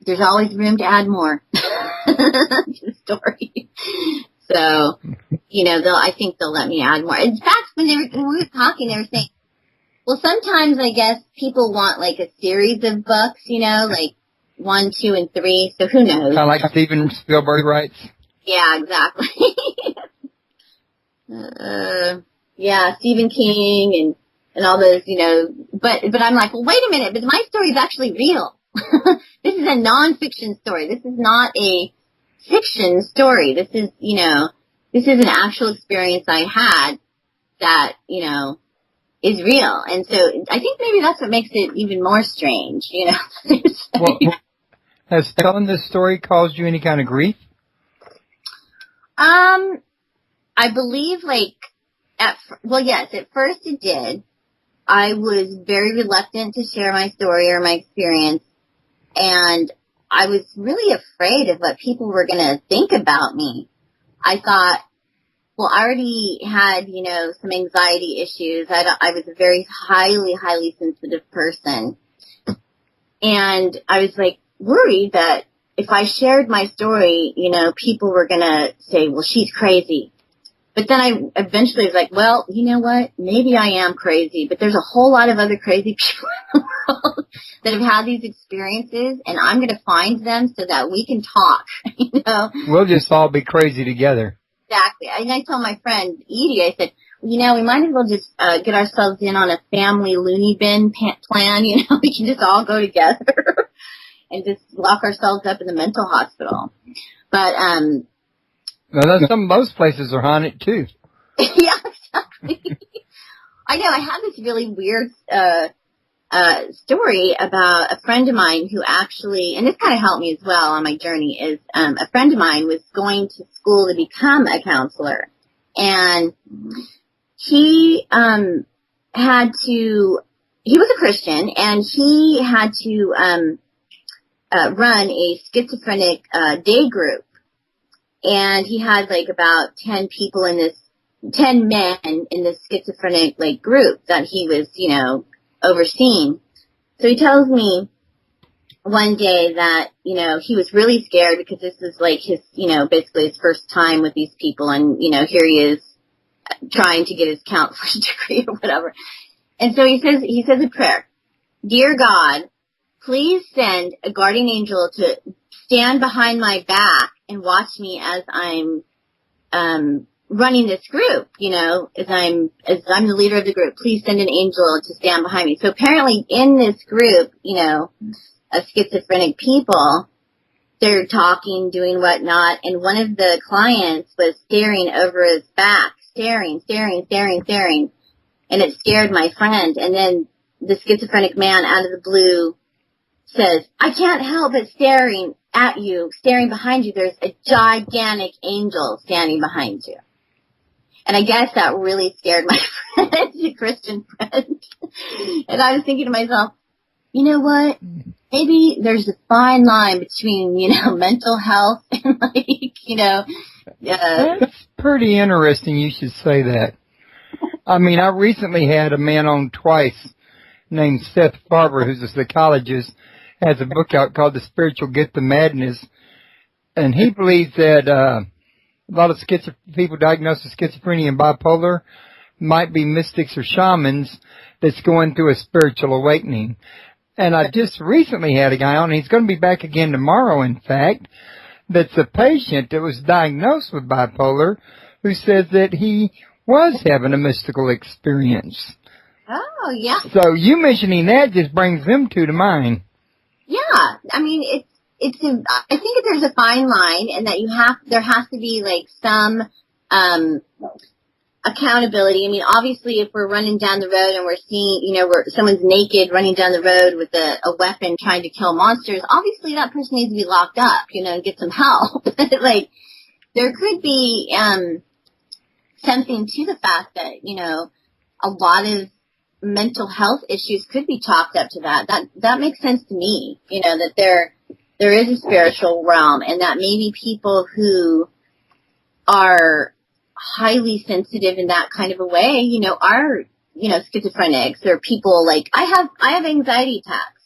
[SPEAKER 3] There's always room to add more to the story. So, I think they'll let me add more. In fact, when we were talking, they were saying, well, sometimes I guess people want a series of books, 1, 2, and 3. So who knows?
[SPEAKER 2] Kind of like Steven Spielberg writes.
[SPEAKER 3] Yeah, exactly. Stephen King and all those, but I'm like, well, wait a minute, but my story is actually real. This is a non-fiction story. This is not a fiction story. This is, this is an actual experience I had that, is real. And so I think maybe that's what makes it even more strange,
[SPEAKER 2] Well, has telling this story caused you any kind of grief?
[SPEAKER 3] I believe yes, at first it did. I was very reluctant to share my story or my experience. And I was really afraid of what people were going to think about me. I thought, well, I already had, some anxiety issues. I was a very highly, highly sensitive person. And I was worried that if I shared my story, people were going to say, well, she's crazy. But then I eventually was like, well, you know what? Maybe I am crazy, but there's a whole lot of other crazy people in the world that have had these experiences, and I'm going to find them so that we can talk,
[SPEAKER 2] We'll just all be crazy together.
[SPEAKER 3] Exactly. And I told my friend Edie, I said, we might as well just get ourselves in on a family loony bin plan, we can just all go together and just lock ourselves up in the mental hospital. But,
[SPEAKER 2] now, some of those places are haunted, too.
[SPEAKER 3] Yeah, exactly. I know. I have this really weird story about a friend of mine who actually, and this kind of helped me as well on my journey, is a friend of mine was going to school to become a counselor. And he was a Christian, and he had to run a schizophrenic day group. And he had about 10 men in this schizophrenic group that he was, overseeing. So he tells me one day that, he was really scared because this is his, basically his first time with these people, and, here he is trying to get his counselor's degree or whatever. And so he says a prayer. Dear God, please send a guardian angel to stand behind my back and watch me as I'm running this group, as I'm the leader of the group, please send an angel to stand behind me. So apparently in this group, of schizophrenic people, they're talking, doing whatnot, and one of the clients was staring over his back, staring, and it scared my friend. And then the schizophrenic man out of the blue says, I can't help but staring at you, staring behind you. There's a gigantic angel standing behind you. And I guess that really scared my friend, a Christian friend. And I was thinking to myself, you know what? Maybe there's a fine line between, mental health and
[SPEAKER 2] That's pretty interesting you should say that. I mean, I recently had a man on twice named Seth Farber, who's a psychologist, has a book out called The Spiritual Gift of Madness, and he believes that a lot of people diagnosed with schizophrenia and bipolar might be mystics or shamans that's going through a spiritual awakening. And I just recently had a guy on, and he's going to be back again tomorrow, in fact, that's a patient that was diagnosed with bipolar who says that he was having a mystical experience.
[SPEAKER 3] Oh, yeah.
[SPEAKER 2] So you mentioning that just brings them two to mind.
[SPEAKER 3] Yeah. I mean, I think there's a fine line, and that there has to be some, accountability. I mean, obviously, if we're running down the road and we're seeing, where someone's naked running down the road with a weapon trying to kill monsters, obviously that person needs to be locked up, and get some help. There could be, something to the fact that, a lot of mental health issues could be chalked up to that. That makes sense to me, that there is a spiritual realm, and that maybe people who are highly sensitive in that kind of a way, are, schizophrenics, or people I have anxiety attacks.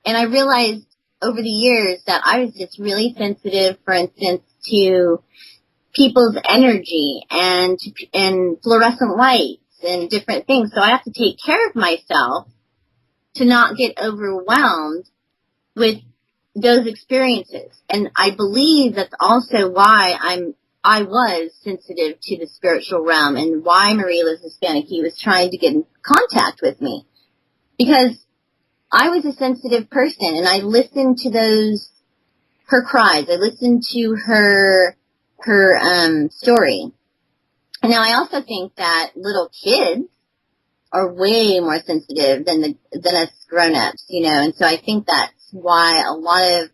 [SPEAKER 3] And I realized over the years that I was just really sensitive, for instance, to people's energy and fluorescent lights and different things. So I have to take care of myself to not get overwhelmed with those experiences. And I believe that's also why I was sensitive to the spiritual realm, and why Maria Liz Hispanicky was trying to get in contact with me. Because I was a sensitive person, and I listened to her cries. I listened to her story. And now I also think that little kids are way more sensitive than us grown-ups, and so I think that's why a lot of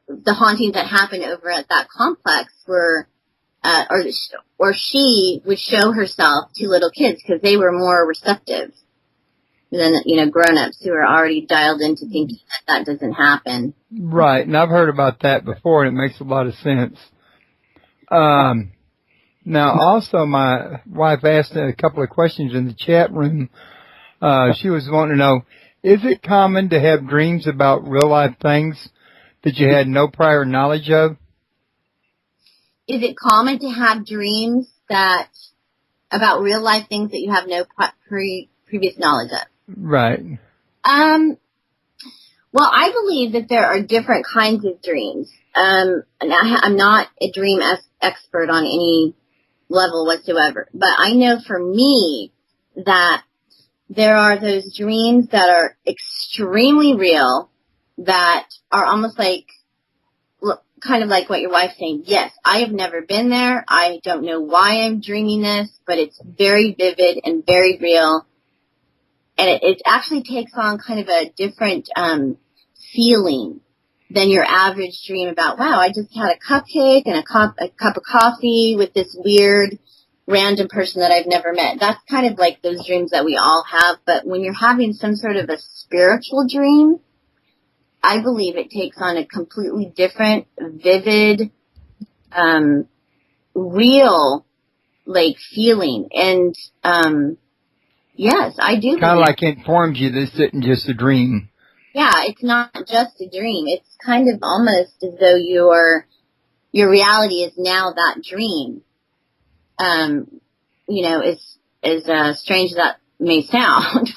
[SPEAKER 3] the hauntings that happened over at that complex were, or she would show herself to little kids because they were more receptive than, grown-ups who are already dialed into thinking that doesn't happen.
[SPEAKER 2] Right, and I've heard about that before, and it makes a lot of sense. Now, also, my wife asked a couple of questions in the chat room. She was wanting to know, is it common to have dreams about real-life things that you had no prior knowledge of?
[SPEAKER 3] Is it common to have dreams about real-life things that you have no previous knowledge of?
[SPEAKER 2] Right.
[SPEAKER 3] Well, I believe that there are different kinds of dreams. And I'm not a dream expert on any level whatsoever, but I know for me that there are those dreams that are extremely real, that are almost kind of like what your wife's saying. Yes, I have never been there. I don't know why I'm dreaming this, but it's very vivid and very real. And it actually takes on kind of a different feeling than your average dream about, wow, I just had a cupcake and a cup of coffee with this weird random person that I've never met. That's kind of like those dreams that we all have. But when you're having some sort of a spiritual dream, I believe it takes on a completely different, vivid, real, feeling. And, yes, I do.
[SPEAKER 2] Kind of like informs you this isn't just a dream.
[SPEAKER 3] Yeah, it's not just a dream. It's kind of almost as though your reality is now that dream. As strange as that may sound,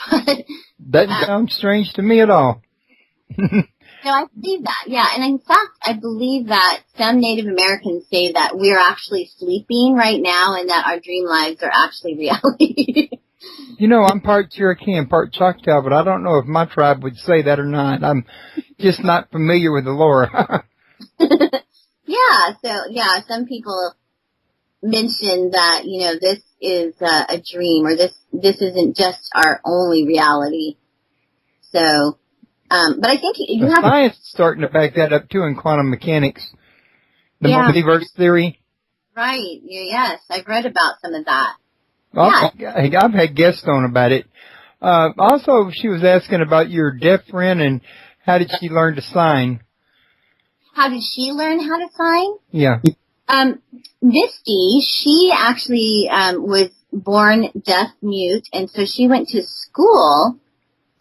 [SPEAKER 3] but
[SPEAKER 2] doesn't sound strange to me at all.
[SPEAKER 3] No, I believe that. Yeah, and in fact, I believe that some Native Americans say that we're actually sleeping right now and that our dream lives are actually reality.
[SPEAKER 2] You know, I'm part Cherokee and part Choctaw, but I don't know if my tribe would say that or not. I'm just not familiar with the lore.
[SPEAKER 3] Yeah, some people mention that, this is a dream, or this isn't just our only reality. So, but I think you have
[SPEAKER 2] science is starting to back that up too in quantum mechanics. The multiverse theory.
[SPEAKER 3] Right. Yes, I've read about some of that.
[SPEAKER 2] I've had guests on about it. Also, she was asking about your deaf friend and how did she learn to sign?
[SPEAKER 3] How did she learn how to sign?
[SPEAKER 2] Yeah.
[SPEAKER 3] Misty, she actually was born deaf mute, and so she went to school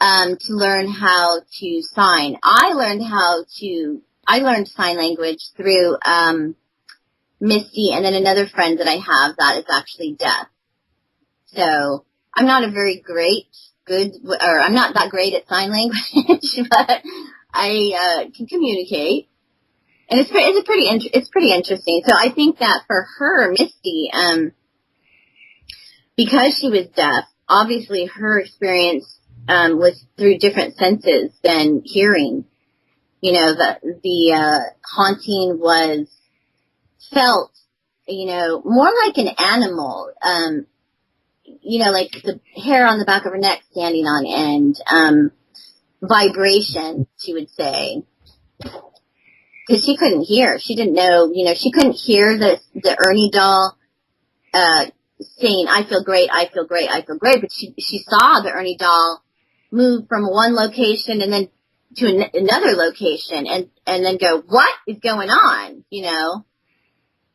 [SPEAKER 3] to learn how to sign. I learned sign language through Misty and then another friend that I have that is actually deaf. So I'm not I'm not that great at sign language, but I can communicate. And it's pretty interesting. So I think that for her, Misty, because she was deaf, obviously her experience was through different senses than hearing. The haunting was felt, more like an animal. Like the hair on the back of her neck standing on end, vibration, she would say. Because she couldn't hear. She didn't know, she couldn't hear the Ernie doll, saying, I feel great, I feel great, I feel great. But she saw the Ernie doll move from one location and then to another location and then go, what is going on?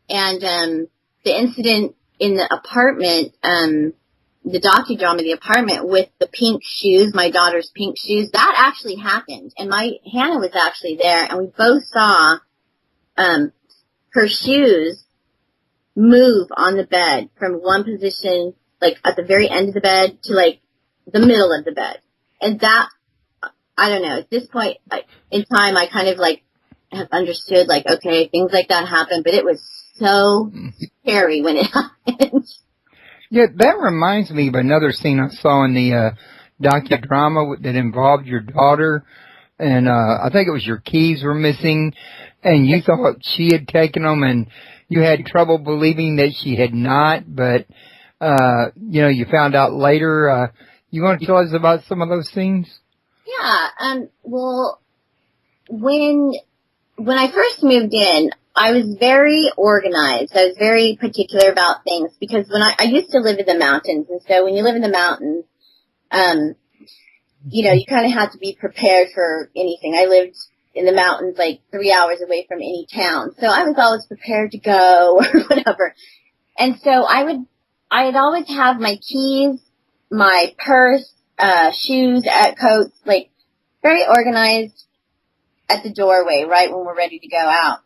[SPEAKER 3] And, the incident in the apartment, the docudrama of the apartment with the pink shoes, my daughter's pink shoes, that actually happened. And Hannah was actually there, and we both saw her shoes move on the bed from one position, like at the very end of the bed, to like the middle of the bed. And that, I don't know, at this point in time, I kind of like have understood, like, okay, things like that happen, but it was so scary when it happened.
[SPEAKER 2] Yeah, that reminds me of another scene I saw in the docudrama that involved your daughter, and I think it was your keys were missing, and you thought she had taken them, and you had trouble believing that she had not, but you found out later. You want to tell us about some of those scenes?
[SPEAKER 3] Yeah. Well, when I first moved in, I was very organized. I was very particular about things because when I used to live in the mountains, and so when you live in the mountains, you kind of have to be prepared for anything. I lived in the mountains like 3 hours away from any town, so I was always prepared to go or whatever. And so I'd always have my keys, my purse, shoes, coats, like very organized at the doorway, right when we're ready to go out.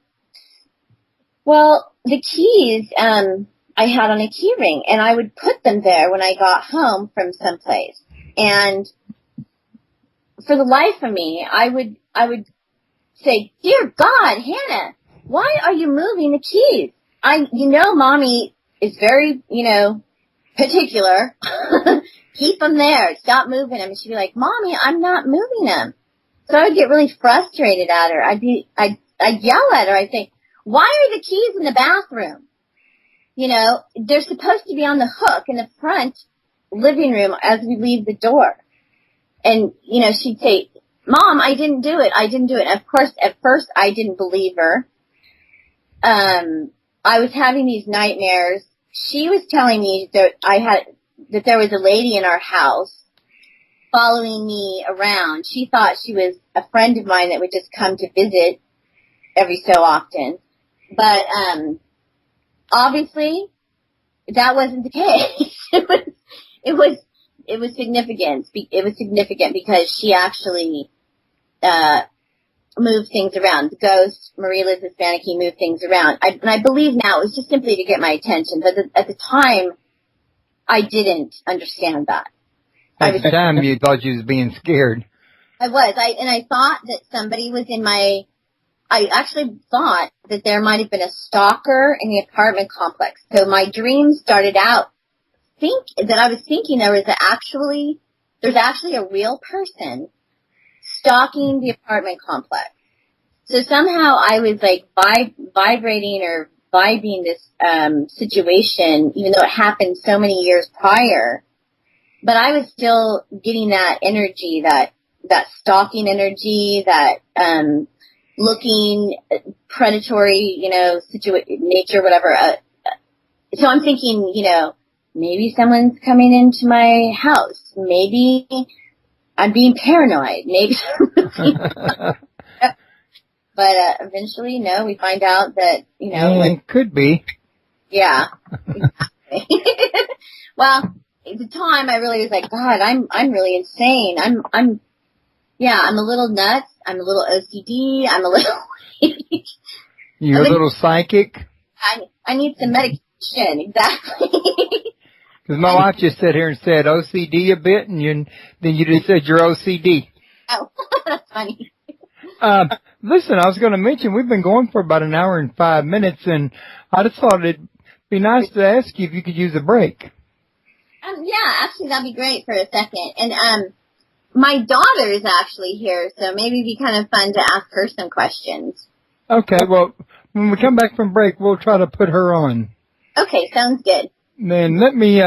[SPEAKER 3] Well, the keys, I had on a key ring, and I would put them there when I got home from someplace. And for the life of me, I would say, "Dear God, Hannah, why are you moving the keys? Mommy is very, particular. Keep them there. Stop moving them." And she'd be like, "Mommy, I'm not moving them." So I would get really frustrated at her. I'd yell at her. I'd say, "Why are the keys in the bathroom? They're supposed to be on the hook in the front living room as we leave the door." And, she'd say, "Mom, I didn't do it. I didn't do it." Of course, at first I didn't believe her. I was having these nightmares. She was telling me that there was a lady in our house following me around. She thought she was a friend of mine that would just come to visit every so often. But, obviously, that wasn't the case. It was significant. It was significant because she actually, moved things around. The ghost, Marie Liz Hispanic, he moved things around. And I believe now it was just simply to get my attention. But at the time, I didn't understand that.
[SPEAKER 2] At the time, you thought you was being scared.
[SPEAKER 3] I was. I thought that somebody was in I actually thought that there might have been a stalker in the apartment complex. So my dream started out I was thinking there's actually a real person stalking the apartment complex. So somehow I was like vibrating or vibing this situation, even though it happened so many years prior. But I was still getting that energy, that stalking energy, that looking predatory, nature, whatever. So I'm thinking, maybe someone's coming into my house. Maybe I'm being paranoid. Maybe. But eventually, no, we find out that,
[SPEAKER 2] it could be.
[SPEAKER 3] Yeah. Well, at the time I really was like, God, I'm really insane. I'm a little nuts. I'm a little OCD. I'm a little
[SPEAKER 2] You're a little psychic?
[SPEAKER 3] I need some medication, exactly.
[SPEAKER 2] Because my wife just sat here and said OCD a bit, and then you just said you're OCD.
[SPEAKER 3] Oh, that's funny.
[SPEAKER 2] Listen, I was going to mention we've been going for about an hour and 5 minutes, and I just thought it'd be nice to ask you if you could use a break.
[SPEAKER 3] Yeah, actually that'd be great for a second. And my daughter is actually here, so maybe it'd be kind of fun to ask her some questions.
[SPEAKER 2] Okay, well, when we come back from break, we'll try to put her on.
[SPEAKER 3] Okay, sounds good.
[SPEAKER 2] Then let me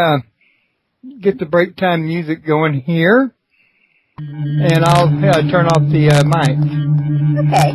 [SPEAKER 2] get the break time music going here, and I'll turn off the mic.
[SPEAKER 3] Okay.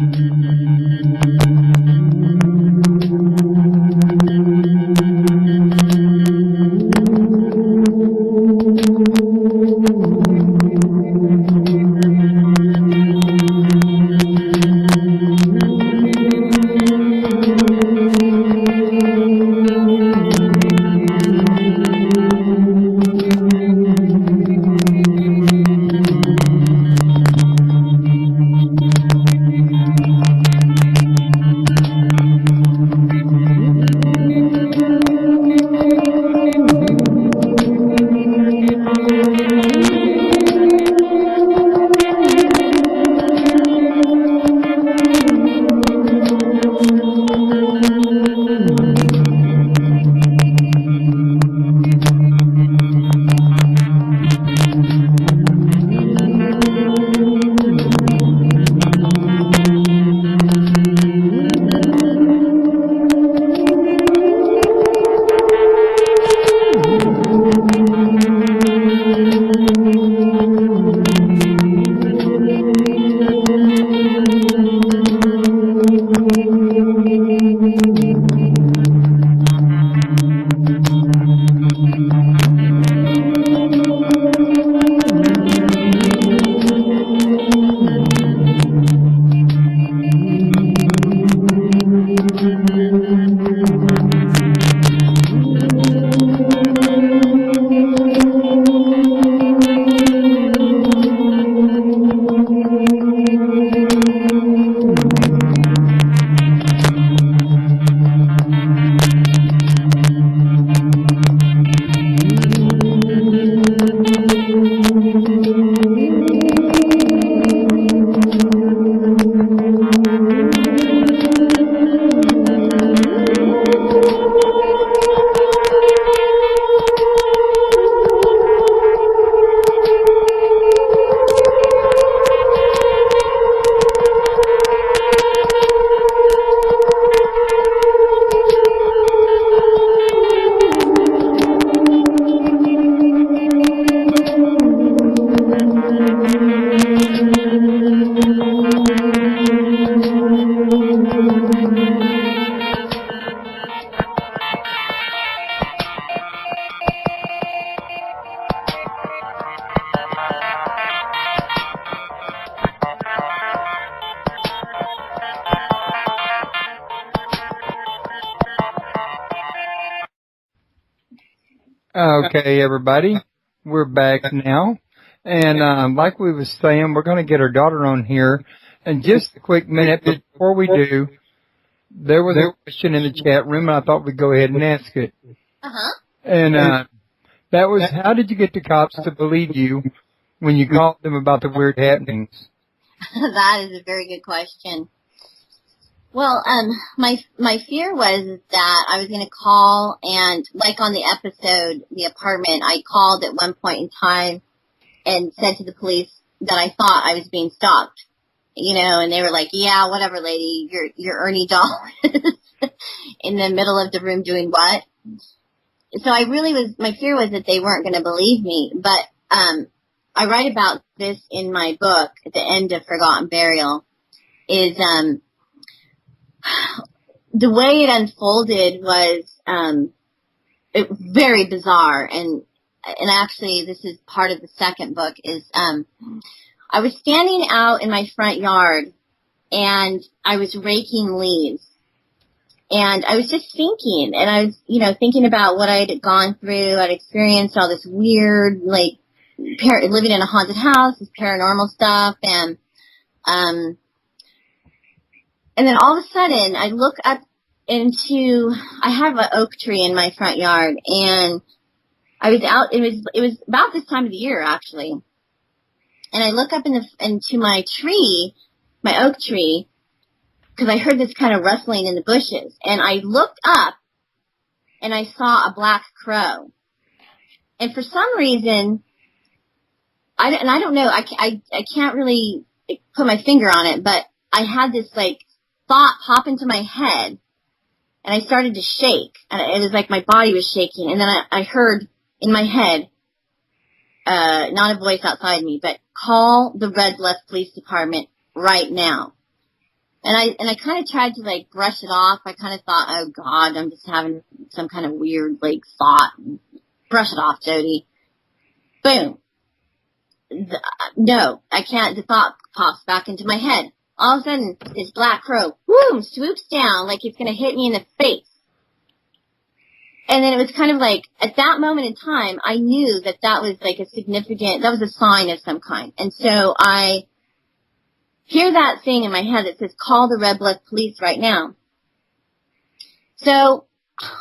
[SPEAKER 2] Okay, everybody, we're back now. And like we was saying, we're going to get our daughter on here. And just a quick minute before we do, there was a question in the chat room, and I thought we'd go ahead and ask it.
[SPEAKER 3] Uh-huh.
[SPEAKER 2] And that was, how did you get the cops to believe you when you called them about the weird happenings?
[SPEAKER 3] That is a very good question. Well, my fear was that I was going to call and, like on the episode, The Apartment, I called at one point in time and said to the police that I thought I was being stalked, and they were like, yeah, whatever, lady, you're Ernie doll in the middle of the room doing what? So my fear was that they weren't going to believe me, but, I write about this in my book at the end of Forgotten Burial is, the way it unfolded was, very bizarre. And actually this is part of the second book is, I was standing out in my front yard and I was raking leaves and I was just thinking and I was, thinking about what I'd gone through. I'd experienced all this weird, like, living in a haunted house, this paranormal stuff, and then all of a sudden I look up I have an oak tree in my front yard, and I was out, it was about this time of the year actually, and I look up into my tree, my oak tree, because I heard this kind of rustling in the bushes, and I looked up and I saw a black crow, and for some reason, I don't know, I can't really put my finger on it, but I had this, like, thought pop into my head, and I started to shake, and it was like my body was shaking, and then I heard in my head, not a voice outside me, but call the Red Bluff Police Department right now. And I kind of tried to, like, brush it off. I kind of thought, oh God, I'm just having some kind of weird, like, thought. Brush it off, Jody. Boom. No, I can't. The thought pops back into my head. All of a sudden, this black crow, boom, swoops down like it's going to hit me in the face. And then it was kind of like, at that moment in time, I knew that was like that was a sign of some kind. And so I hear that thing in my head that says, call the Red Bluff Police right now. So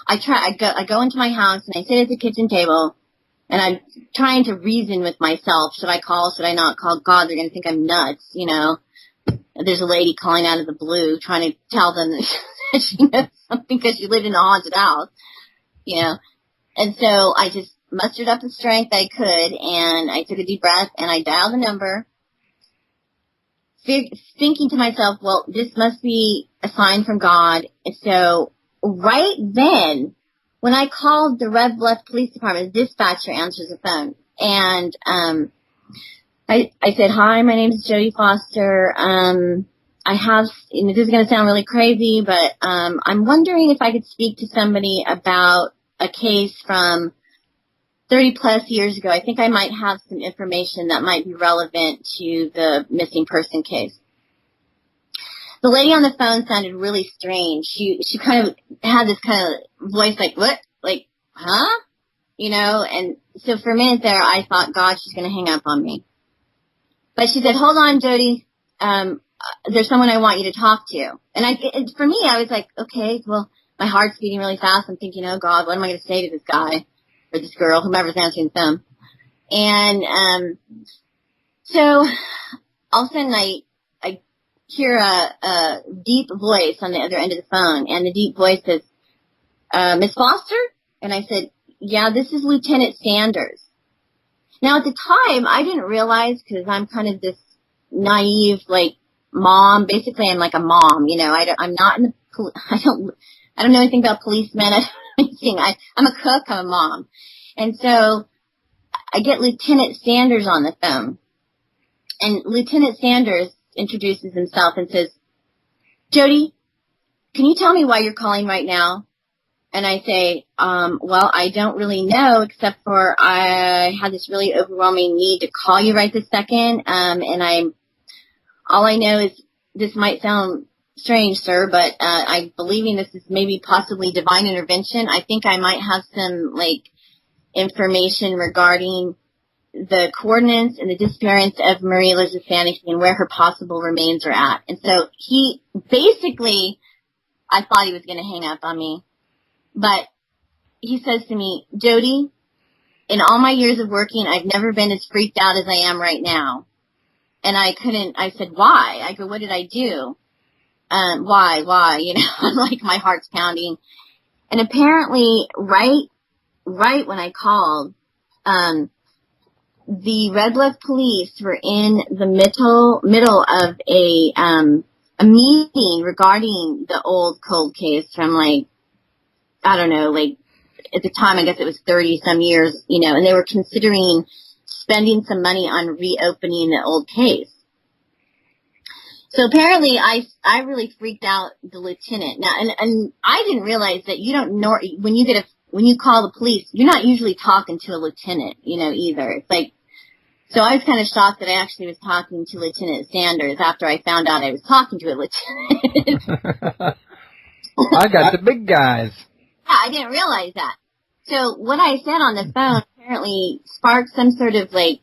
[SPEAKER 3] I go into my house and I sit at the kitchen table. And I'm trying to reason with myself. Should I call? Should I not call? God, they're going to think I'm nuts, There's a lady calling out of the blue trying to tell them that she knows something because she lived in a haunted house, And so I just mustered up the strength I could, and I took a deep breath, and I dialed the number, thinking to myself, well, this must be a sign from God. And so right then, when I called the Red Bluff Police Department, the dispatcher answers the phone, and I said, hi, my name is Jody Foster. I have, this is going to sound really crazy, but I'm wondering if I could speak to somebody about a case from 30 plus years ago. I think I might have some information that might be relevant to the missing person case. The lady on the phone sounded really strange. She kind of had this kind of voice like, what? Like, huh? And so for a minute there, I thought, God, she's going to hang up on me. But she said, hold on, Jody. There's someone I want you to talk to. And for me, I was like, okay, well, my heart's beating really fast. I'm thinking, oh God, what am I going to say to this guy or this girl, whomever's answering the phone? And, so all of a sudden I hear a deep voice on the other end of the phone, and the deep voice says, Miss Foster? And I said, yeah, this is Lieutenant Sanders. Now at the time, I didn't realize, because I'm kind of this naive, like, mom. Basically, I'm like a mom, I'm not in the, I don't know anything about policemen. I'm a cook, I'm a mom. And so I get Lieutenant Sanders on the phone, and Lieutenant Sanders introduces himself and says, Jody, can you tell me why you're calling right now? And I say, well, I don't really know, except for I had this really overwhelming need to call you right this second. And all I know is this might sound strange, sir, but, I'm believing this is maybe possibly divine intervention. I think I might have some, like, information regarding the coordinates and the disappearance of Marie Elizabeth Fannicky and where her possible remains are at. And so he basically, I thought he was going to hang up on me, but he says to me, Jody, in all my years of working, I've never been as freaked out as I am right now. And I said, why? I go, what did I do? Why? You know, like my heart's pounding. And apparently right when I called, the Red Bluff police were in the middle of a meeting regarding the old cold case from like, I don't know, like at the time, I guess it was 30 some years, you know, and they were considering spending some money on reopening the old case. So apparently I really freaked out the lieutenant. Now, and I didn't realize that you don't know, when you call the police, you're not usually talking to a lieutenant, you know, either. It's like, so I was kind of shocked that I actually was talking to Lieutenant Sanders after I found out I was talking to a lieutenant.
[SPEAKER 2] I got the big guys.
[SPEAKER 3] Yeah, I didn't realize that. So what I said on the phone apparently sparked some sort of like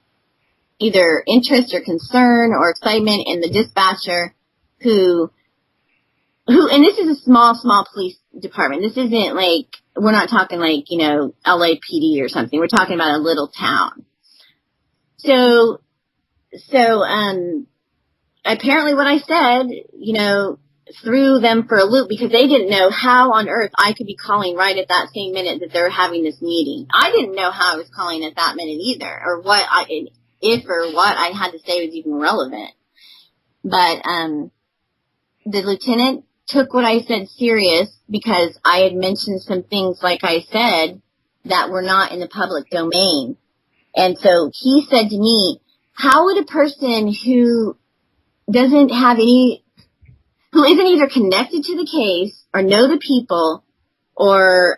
[SPEAKER 3] either interest or concern or excitement in the dispatcher who, and this is a small police department. This isn't like, we're not talking like, you know, LAPD or something. We're talking about a little town. So apparently what I said, you know, threw them for a loop because they didn't know how on earth I could be calling right at that same minute that they're having this meeting. I didn't know how I was calling at that minute either, or what I had to say was even relevant. But the lieutenant took what I said serious because I had mentioned some things, like I said, that were not in the public domain. And so he said to me, how would a person who isn't either connected to the case or know the people or,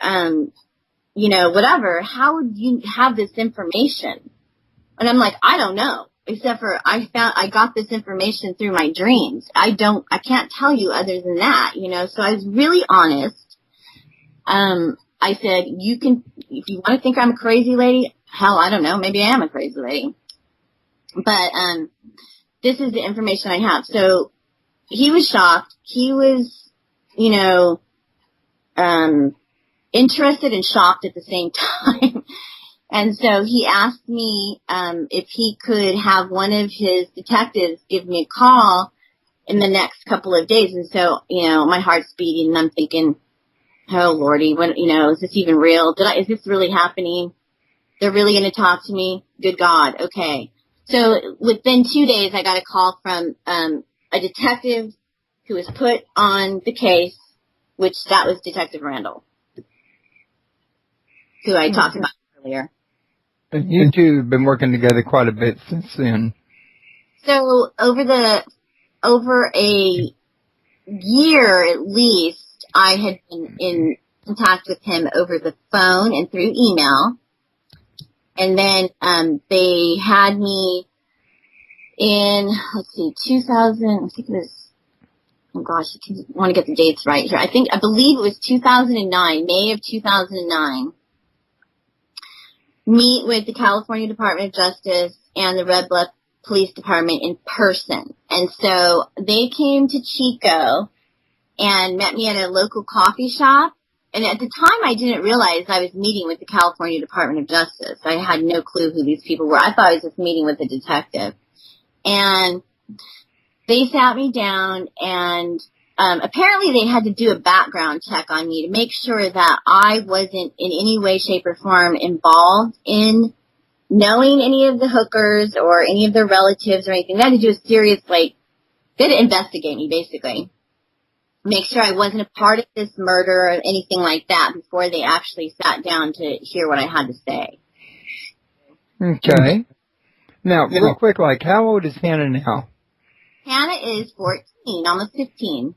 [SPEAKER 3] you know, whatever, how would you have this information? And I'm like, I don't know, except for I got this information through my dreams. I can't tell you other than that, you know, so I was really honest. I said, if you want to think I'm a crazy lady, hell, I don't know, maybe I am a crazy lady. But, this is the information I have. So he was shocked. He was, you know, interested and shocked at the same time. And so he asked me, if he could have one of his detectives give me a call in the next couple of days. And so, you know, my heart's beating and I'm thinking, oh Lordy, when, you know, is this even real? Is this really happening? They're really going to talk to me? Good God. Okay. So within 2 days, I got a call from, a detective who was put on the case, which that was Detective Randall, who I talked about earlier.
[SPEAKER 2] And you two have been working together quite a bit since then.
[SPEAKER 3] So over a year at least, I had been in contact with him over the phone and through email. And then, they had me in, 2000, I think it was, oh gosh, I want to get the dates right here. I believe it was 2009, May of 2009. Meet with the California Department of Justice and the Red Bluff Police Department in person. And so they came to Chico and met me at a local coffee shop. And at the time, I didn't realize I was meeting with the California Department of Justice. I had no clue who these people were. I thought I was just meeting with a detective. And they sat me down, and apparently they had to do a background check on me to make sure that I wasn't in any way, shape, or form involved in knowing any of the hookers or any of their relatives or anything. They had to do a serious, they had to investigate me, basically. Make sure I wasn't a part of this murder or anything like that before they actually sat down to hear what I had to say.
[SPEAKER 2] Okay. Now, real quick, how old is Hannah now?
[SPEAKER 3] Hannah is 14, almost 15.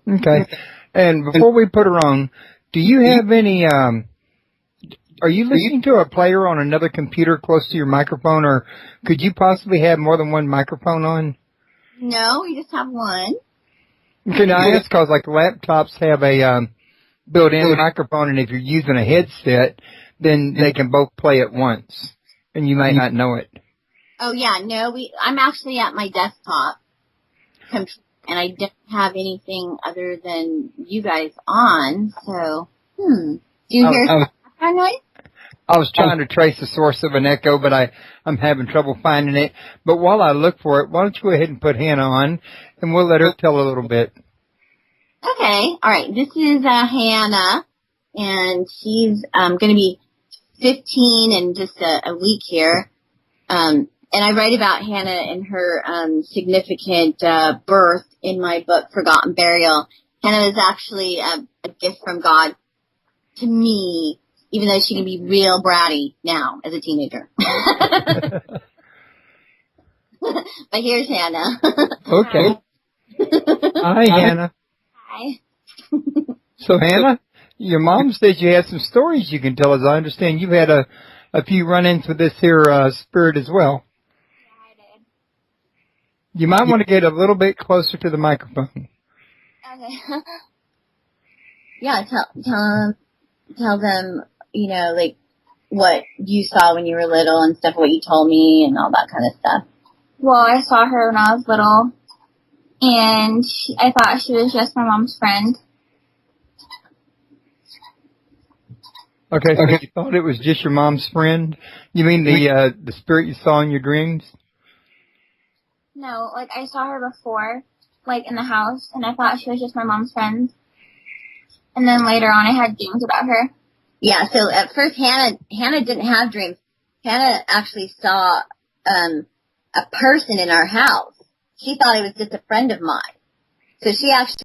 [SPEAKER 2] Okay. And before we put her on, do you have any, are you listening to a player on another computer close to your microphone, or could you possibly have more than one microphone on?
[SPEAKER 3] No, we just have one.
[SPEAKER 2] Can I ask, because laptops have a built-in microphone, and if you're using a headset, then they can both play at once, and you might not know it.
[SPEAKER 3] Oh yeah, no, I'm actually at my desktop computer, and I don't have anything other than you guys on. So, do you hear some background noise?
[SPEAKER 2] I was trying to trace the source of an echo, but I'm having trouble finding it. But while I look for it, why don't you go ahead and put Hannah on, and we'll let her tell a little bit.
[SPEAKER 3] Okay. All right. This is Hannah, and she's going to be 15 in just a week here. And I write about Hannah and her significant birth in my book, Forgotten Burial. Hannah is actually a gift from God to me, even though she can be real bratty now as a teenager. But here's Hannah.
[SPEAKER 2] Okay. Hi, Hannah.
[SPEAKER 3] Hi.
[SPEAKER 2] So, Hannah, your mom says you had some stories you can tell us. I understand you've had a few run-ins with this here spirit as well.
[SPEAKER 4] Yeah, I did.
[SPEAKER 2] You might want to get a little bit closer to the microphone.
[SPEAKER 3] Okay. Yeah, tell them, you know, like what you saw when you were little and stuff, what you told me and all that kind of stuff.
[SPEAKER 4] Well, I saw her when I was little, and I thought she was just my mom's friend.
[SPEAKER 2] Okay, so you thought it was just your mom's friend? You mean the spirit you saw in your dreams?
[SPEAKER 4] No, like I saw her before, like in the house, and I thought she was just my mom's friend. And then later on, I had dreams about her.
[SPEAKER 3] Yeah, so at first Hannah didn't have dreams. Hannah actually saw a person in our house. She thought it was just a friend of mine. So she actually